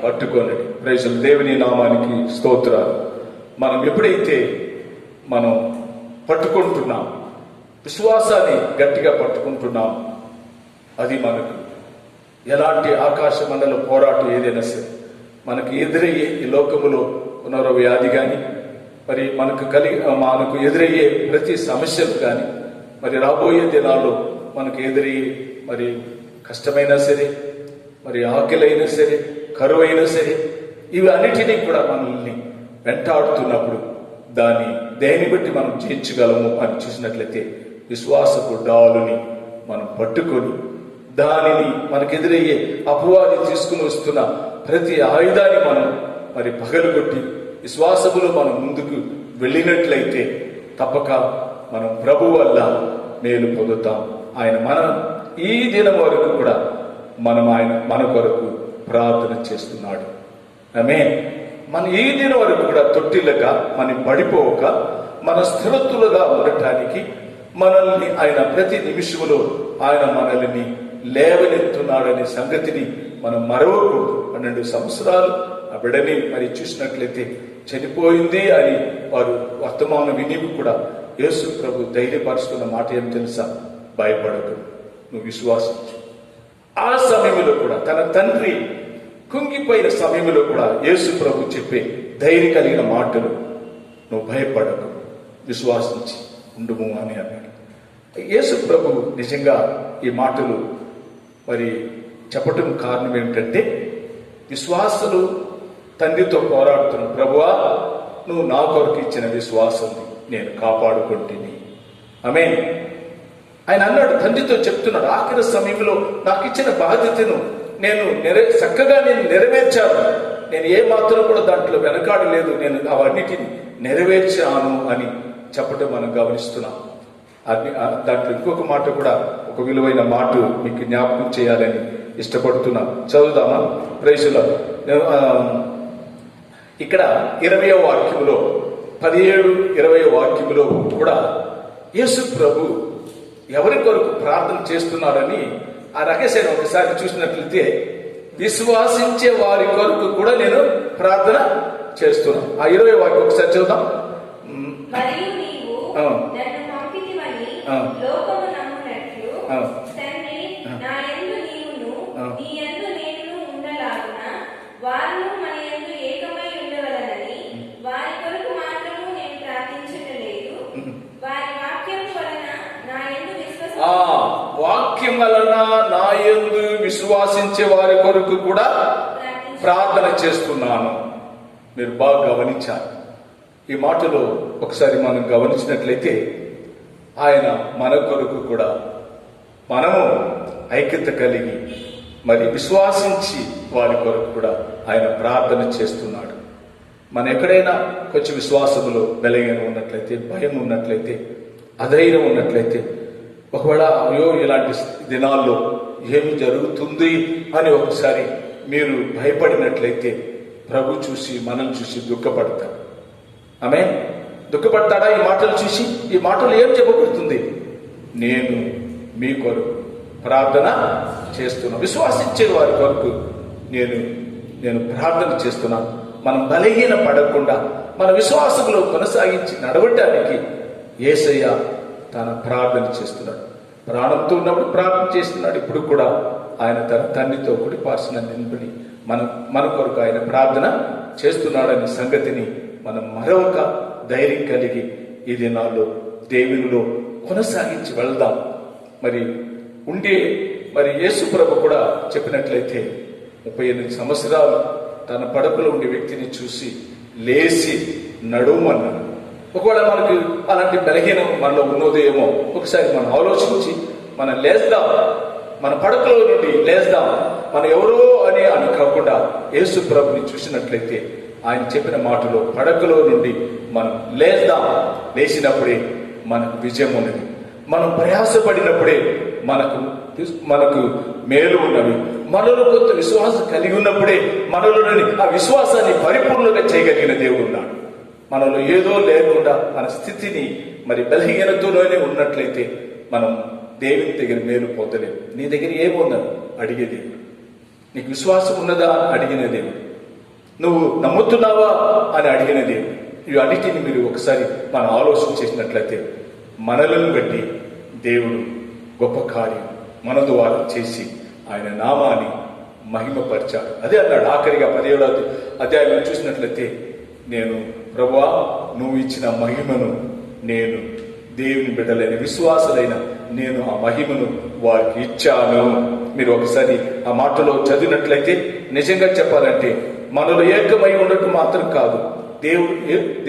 పట్టుకొనండి. ప్రైజులు. దేవుని నామానికి స్తోత్రాలు. మనం ఎప్పుడైతే మనం పట్టుకుంటున్నాం, విశ్వాసాన్ని గట్టిగా పట్టుకుంటున్నాం, అది మనకు ఎలాంటి ఆకాశ మండల పోరాటం ఏదైనా సరే మనకు ఎదురయ్యే ఈ లోకములో పునర్వ్యాధి కానీ మరి మనకు ఎదురయ్యే ప్రతి సమస్యలు కానీ మరి రాబోయే దినాల్లో మనకు ఎదురయ్యే మరి కష్టమైనా సరే, మరి ఆకలైనా సరే, కరువైనా సరే, ఇవి అన్నిటినీ కూడా మనల్ని వెంటాడుతున్నప్పుడు దేన్ని బట్టి మనం జయించగలము అని చూసినట్లయితే విశ్వాసపు డాలుని మనం పట్టుకొని దానిని మనకెదురయ్యే అపవాది తీసుకుని వస్తున్న ప్రతి ఆయుధాన్ని మనం మరి పగలుగొట్టి విశ్వాసములో మనం ముందుకు వెళ్ళినట్లయితే తప్పక మనం ప్రభు వల్ల మేలు పొందుతాం. ఆయన ఈ దినం వరకు కూడా ఆయన మన కొరకు ప్రార్థన చేస్తున్నాడు. ఆమేన్. మన ఈ దినం వరకు కూడా తొట్టిల్లక, మనం పడిపోక, మన స్థిరత్తులుగా ఉండటానికి మనల్ని ఆయన ప్రతి నిమిషంలో ఆయన మనల్ని లేవనెత్తున్నాడనే సంగతిని మనం మరవకూడదు. 12 సంవత్సరాలు ఆ బిడ్డని మరి చూసినట్లయితే చనిపోయింది అని వారు వర్తమానం విని కూడా యేసు ప్రభు ధైర్యపరుస్తున్న మాట ఏం తెలుసా? భయపడకు, నువ్వు విశ్వాసించు. ఆ సమయంలో కూడా తన తండ్రి కుంగిపోయిన సమయంలో కూడా యేసు ప్రభు చెప్పే ధైర్యం కలిగిన మాటలు, నువ్వు భయపడకు, విశ్వాసించి ఉండుము అని అన్నాడు. యేసు ప్రభు నిజంగా ఈ మాటలు మరి చెప్పటం కారణం ఏమిటంటే, విశ్వాసులు తండ్రితో పోరాడుతున్నాడు. ప్రభువా, నువ్వు నా కొరకు ఇచ్చిన విశ్వాసం నేను కాపాడుకుంటుని. ఆమేన్. ఆయన అన్నాడు, తండ్రితో చెప్తున్నాడు, ఆఖరి సమయంలో నాకు ఇచ్చిన బాధ్యతను నేను చక్కగా నెరవేర్చాను. నేను ఏ మాత్రం కూడా దాంట్లో వెనకాడలేదు. నేను అవన్నిటిని నెరవేర్చాను అని చెప్పడం మనం గమనిస్తున్నాం. దాంట్లో ఇంకొక మాట కూడా, ఒక విలువైన మాట మీకు జ్ఞాపకం చేయాలని ఇష్టపడుతున్నాను. చదువుదామా? ప్రైజులో ఇక్కడ 20వ వాక్యములో 17-20వ వాక్యములో కూడా యేసు ప్రభు ఎవరి కొరకు ప్రార్థన చేస్తున్నారని ఆ రహస్యాన్ని ఒకసారి చూసినట్లయితే, విశ్వాసించే వారి కొరకు కూడా నేను ప్రార్థన చేస్తున్నాను. ఆ 20వ వాక్యం ఒకసారి చూద్దాం. మరియు నీవు నన్ను పంపితివని లోకము నమ్మునట్లు తండ్రి నా యందు నీవును నీ యందు నేనును ఉండలాగున వారును మన యందు ఏకమై ఉండవలెనని వారి కొరకు మాత్రము నేను ప్రార్థించలేదు. వారి వాక్యం వలన నా యందు వాక్యం వలన నా యందు విశ్వాసించే వారి కొరకు కూడా ప్రార్థన చేస్తున్నాను. మీరు బాగా గమనించాలి. ఈ మాటలో ఒకసారి మనం గమనించినట్లయితే, ఆయన మన కొరకు కూడా మనము ఐక్యత కలిగి మరి విశ్వాసించి వారి కొరకు కూడా ఆయన ప్రార్థన చేస్తున్నాడు. మనం ఎక్కడైనా కొంచెం విశ్వాసములో బలహీన ఉన్నట్లయితే, భయం ఉన్నట్లయితే, అధైర్యం ఉన్నట్లయితే, ఒకవేళ అయ్యో ఇలాంటి దినాల్లో ఏమి జరుగుతుంది అని ఒకసారి మీరు భయపడినట్లయితే, ప్రభు చూసి మనల్ని చూసి దుఃఖపడతాడు. ఆమె దుఃఖపడతాడా? ఈ మాటలు చూసి ఈ మాటలు ఏం చెప్పబడుతుంది? నేను మీ కొరకు ప్రార్థన చేస్తున్నాను. విశ్వాసించే వారి కొరకు నేను ప్రార్థన చేస్తున్నాను. మనం బలహీన పడకుండా మన విశ్వాసంలో కొనసాగించి నడవటానికి యేసయ్య తన ప్రార్థన చేస్తున్నాడు. ప్రాణంతో ఉన్నప్పుడు ప్రార్థన చేస్తున్నాడు. ఇప్పుడు కూడా ఆయన తన తండ్రితో కుడి పార్శ్వన నిలబడి మన కొరకు ఆయన ప్రార్థన చేస్తున్నాడనే సంగతిని మనం మరొక ధైర్యం కలిగి ఈ దినాల్లో దేవునిలో కొనసాగించి వెళ్దాం. మరి యేసు ప్రభు కూడా చెప్పినట్లయితే 38 సంవత్సరాలు తన పడకలో ఉండే వ్యక్తిని చూసి లేచి నడుమన్నాడు. ఒకవేళ మనకు అలాంటి బలహీనం మనలో ఉన్నదో ఏమో ఒకసారి మనం ఆలోచించి మనం లేద్దాం. మన పడకలో నుండి లేద్దాం. మనం ఎవరో అని అనుకోకుండా యేసు ప్రభుని చూసినట్లయితే ఆయన చెప్పిన మాటలో పడకలో నుండి మనం లేద్దాం. లేచినప్పుడే మనకు విజయం ఉన్నది. మనం ప్రయాసపడినప్పుడే మనకు మేలు ఉన్నవి. మనలో కొంత విశ్వాసం కలిగి ఉన్నప్పుడే మనలోని ఆ విశ్వాసాన్ని పరిపూర్ణంగా చేయగలిగిన దేవుడు ఉన్నాడు. మనలో ఏదో లేకుండా మన స్థితిని మరి బలహీనతలోనే ఉన్నట్లయితే మనం దేవుని దగ్గర మేలు పొందలేము. నీ దగ్గర ఏమున్నది అడిగే దేవుడు. నీకు విశ్వాసం ఉన్నదా అని అడిగిన దేవుడు. నువ్వు నమ్ముతున్నావా అని అడిగిన దేవుడు. ఇవి అన్నిటిని మీరు ఒకసారి మనం ఆలోచన చేసినట్లయితే మనలను బట్టి దేవుడు గొప్ప కార్యం మన ద్వారా చేసి ఆయన నామాన్ని మహిమపరిచాడు. అదే అన్నాడు ఆఖరిగా 17వ అధ్యాయంలో చూసినట్లయితే, నేను ప్రభువా నువ్వు ఇచ్చిన మహిమను నేను దేవుని బిడ్డలైన విశ్వాసులైన నేను ఆ మహిమను వారికి ఇచ్చాను. మీరు ఒకసారి ఆ మాటలో చదివినట్లయితే నిజంగా చెప్పాలంటే మనలో ఏకమై ఉండటం మాత్రం కాదు,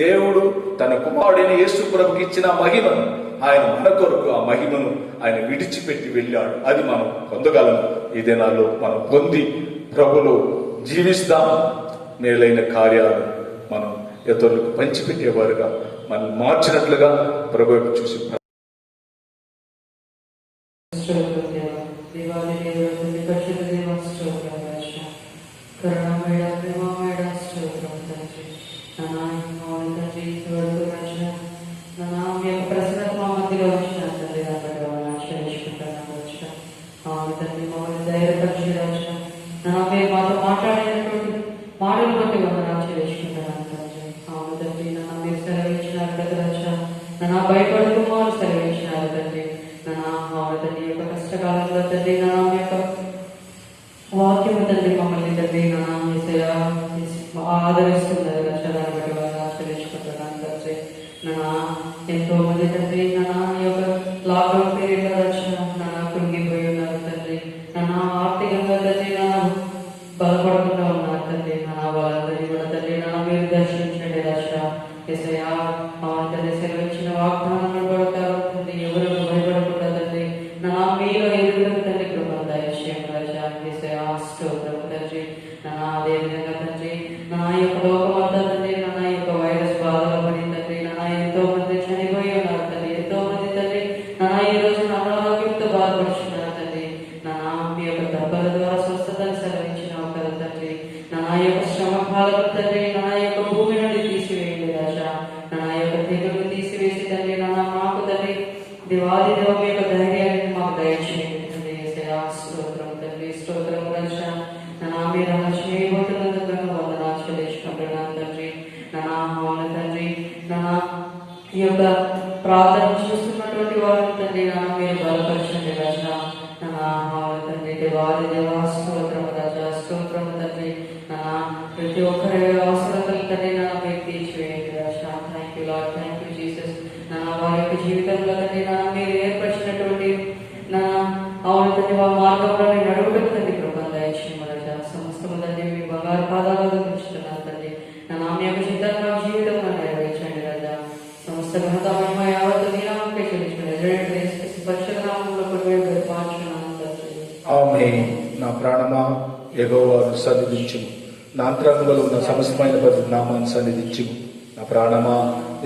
దేవుడు తన కుమారుడైన యేసు ప్రభుకి ఇచ్చిన మహిమను ఆయన మన కొరకు ఆ మహిమను ఆయన విడిచిపెట్టి వెళ్ళాడు. అది మనం పొందగలం. ఈ దినాల్లో మనం పొంది ప్రభులో జీవిస్తాం. మేలైన కార్యాలు మనం ఇతరులకు పంచిపెట్టేవారుగా మనం మార్చినట్లుగా ప్రభు చూసి మాట్లాడేటువంటి మాటలు బట్టి వందనాలు చేసుకుంటాను తండ్రి. అవును తండ్రి, నన్ను మీరు సెలవిచ్చినారు కదా, నన్ను భయపడుతూ వారు సెలవిచ్చినారు తండ్రి. అవును తండ్రి, యొక్క కష్టకాలంలో తండ్రి మీ యొక్క వాక్యము తండ్రి మమ్మల్ని తండ్రి ఆదరిస్తున్నారు రక్షణాన్ని బట్టి వారు ఆశ్రయించుకుంటున్నాను తండ్రి. ఎంతో మంది తండ్రి ఈ యొక్క లాక్డౌన్ పీరియడ్ లో రక్షణ కృంగిపోయి ఉన్నారు తండ్రి. ఆర్థికంగా తండ్రి బలపడకుండా ఉన్నారు తండ్రి. వాళ్ళందరినీ కూడా యేసయ్యా అవును తండ్రి సెలవిచ్చిన వాగ్దానం పడతారు తండ్రి ఎవరు భయపడకుండా తండ్రి నా మీలో ఎదురు తండ్రి కృపను దయచేయండి రాజా యేసయ్యా స్తోత్రం తండ్రి అదే విధంగా తండ్రి నా యొక్క లోకమంతా తండ్రి నా యొక్క వైరస్ బాధలో పడి తండ్రి నా ఎంతో మంది చనిపోయి ఉన్నారు తండ్రి ఎంతో మంది తండ్రి నా ఈ రోజు అనారోగ్యంతో బాధపడుతున్నారు తండ్రి నా మీ యొక్క దెబ్బల ద్వారా స్వస్థతను సెలవించినావు కదా తండ్రి నా యొక్క శ్రమ బాధలు తండ్రి నా యొక్క భూమి నుండి తీసివేయండి రాజా నా యొక్క తెగులు తీసివేసి తండ్రి మాకు తండ్రి దివాది దేవ మీ యొక్క ధైర్యాన్ని మాకు దయచేయండి తండ్రి యేసయ్యా స్తోత్రం తండ్రి స్తోత్రం రాజా మీరు రహస్యమైపోతున్నందుకు వందనాలు చెల్లించుకుంటున్నాను తండ్రి అవును తండ్రి ఈ యొక్క ప్రార్థన చూస్తున్నటువంటి వారు తండ్రి మీరు బలపరచండి రాజా అవును తండ్రి దేవాది దేవా స్తోత్రం రాజా స్తోత్రం తండ్రి ప్రతి ఒక్కరి అవసరతలు తండ్రి మీరు తీర్చివేయండి రాజా thank you lord thank you Jesus వారి యొక్క జీవితంలో తండ్రి మీరు ఏర్పరిచినటువంటి అవును తండ్రి వారి మార్గంలో నడుపుటకు తండ్రి కృపను దయచేయండి సమస్తము తండ్రి మీ బంగారు పాదాలలో ఉంచుతున్నాను తండ్రి మీ యొక్క చిత్తంలో జీవితంలో నెరవేర్చండి రాజా సమస్త ఘనత మహిమ యావత్తు మీ నామముకే చెల్లించుకుని పరిశుద్ధ నామములో మార్చుకున్నాను తండ్రి ఆమేన్. నా ప్రాణమా యెహోవాను సన్నిధించుము, నా అంతరంగంలో ఉన్న సమస్తమైన నామాన్ని సన్నిధించుము. నా ప్రాణమా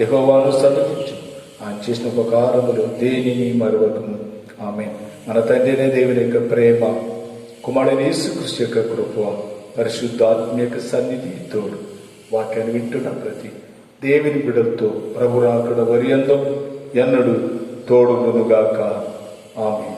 యెహోవాను సన్నిధించుము, ఆయన చేసిన ఉపకారములు దేనిని మరువకము. ఆమేన్. మన తండ్రి దేవుని యొక్క ప్రేమ, కుమారుడైన యేసుక్రీస్తు యొక్క కృప, పరిశుద్ధాత్మ యొక్క సన్నిధి తోడు వాక్యాన్ని వింటున్న ప్రతి దేవుని బిడ్డలతో ప్రభు రాకడ వరియందు ఎన్నడు తోడునుగాక. ఆమేన్.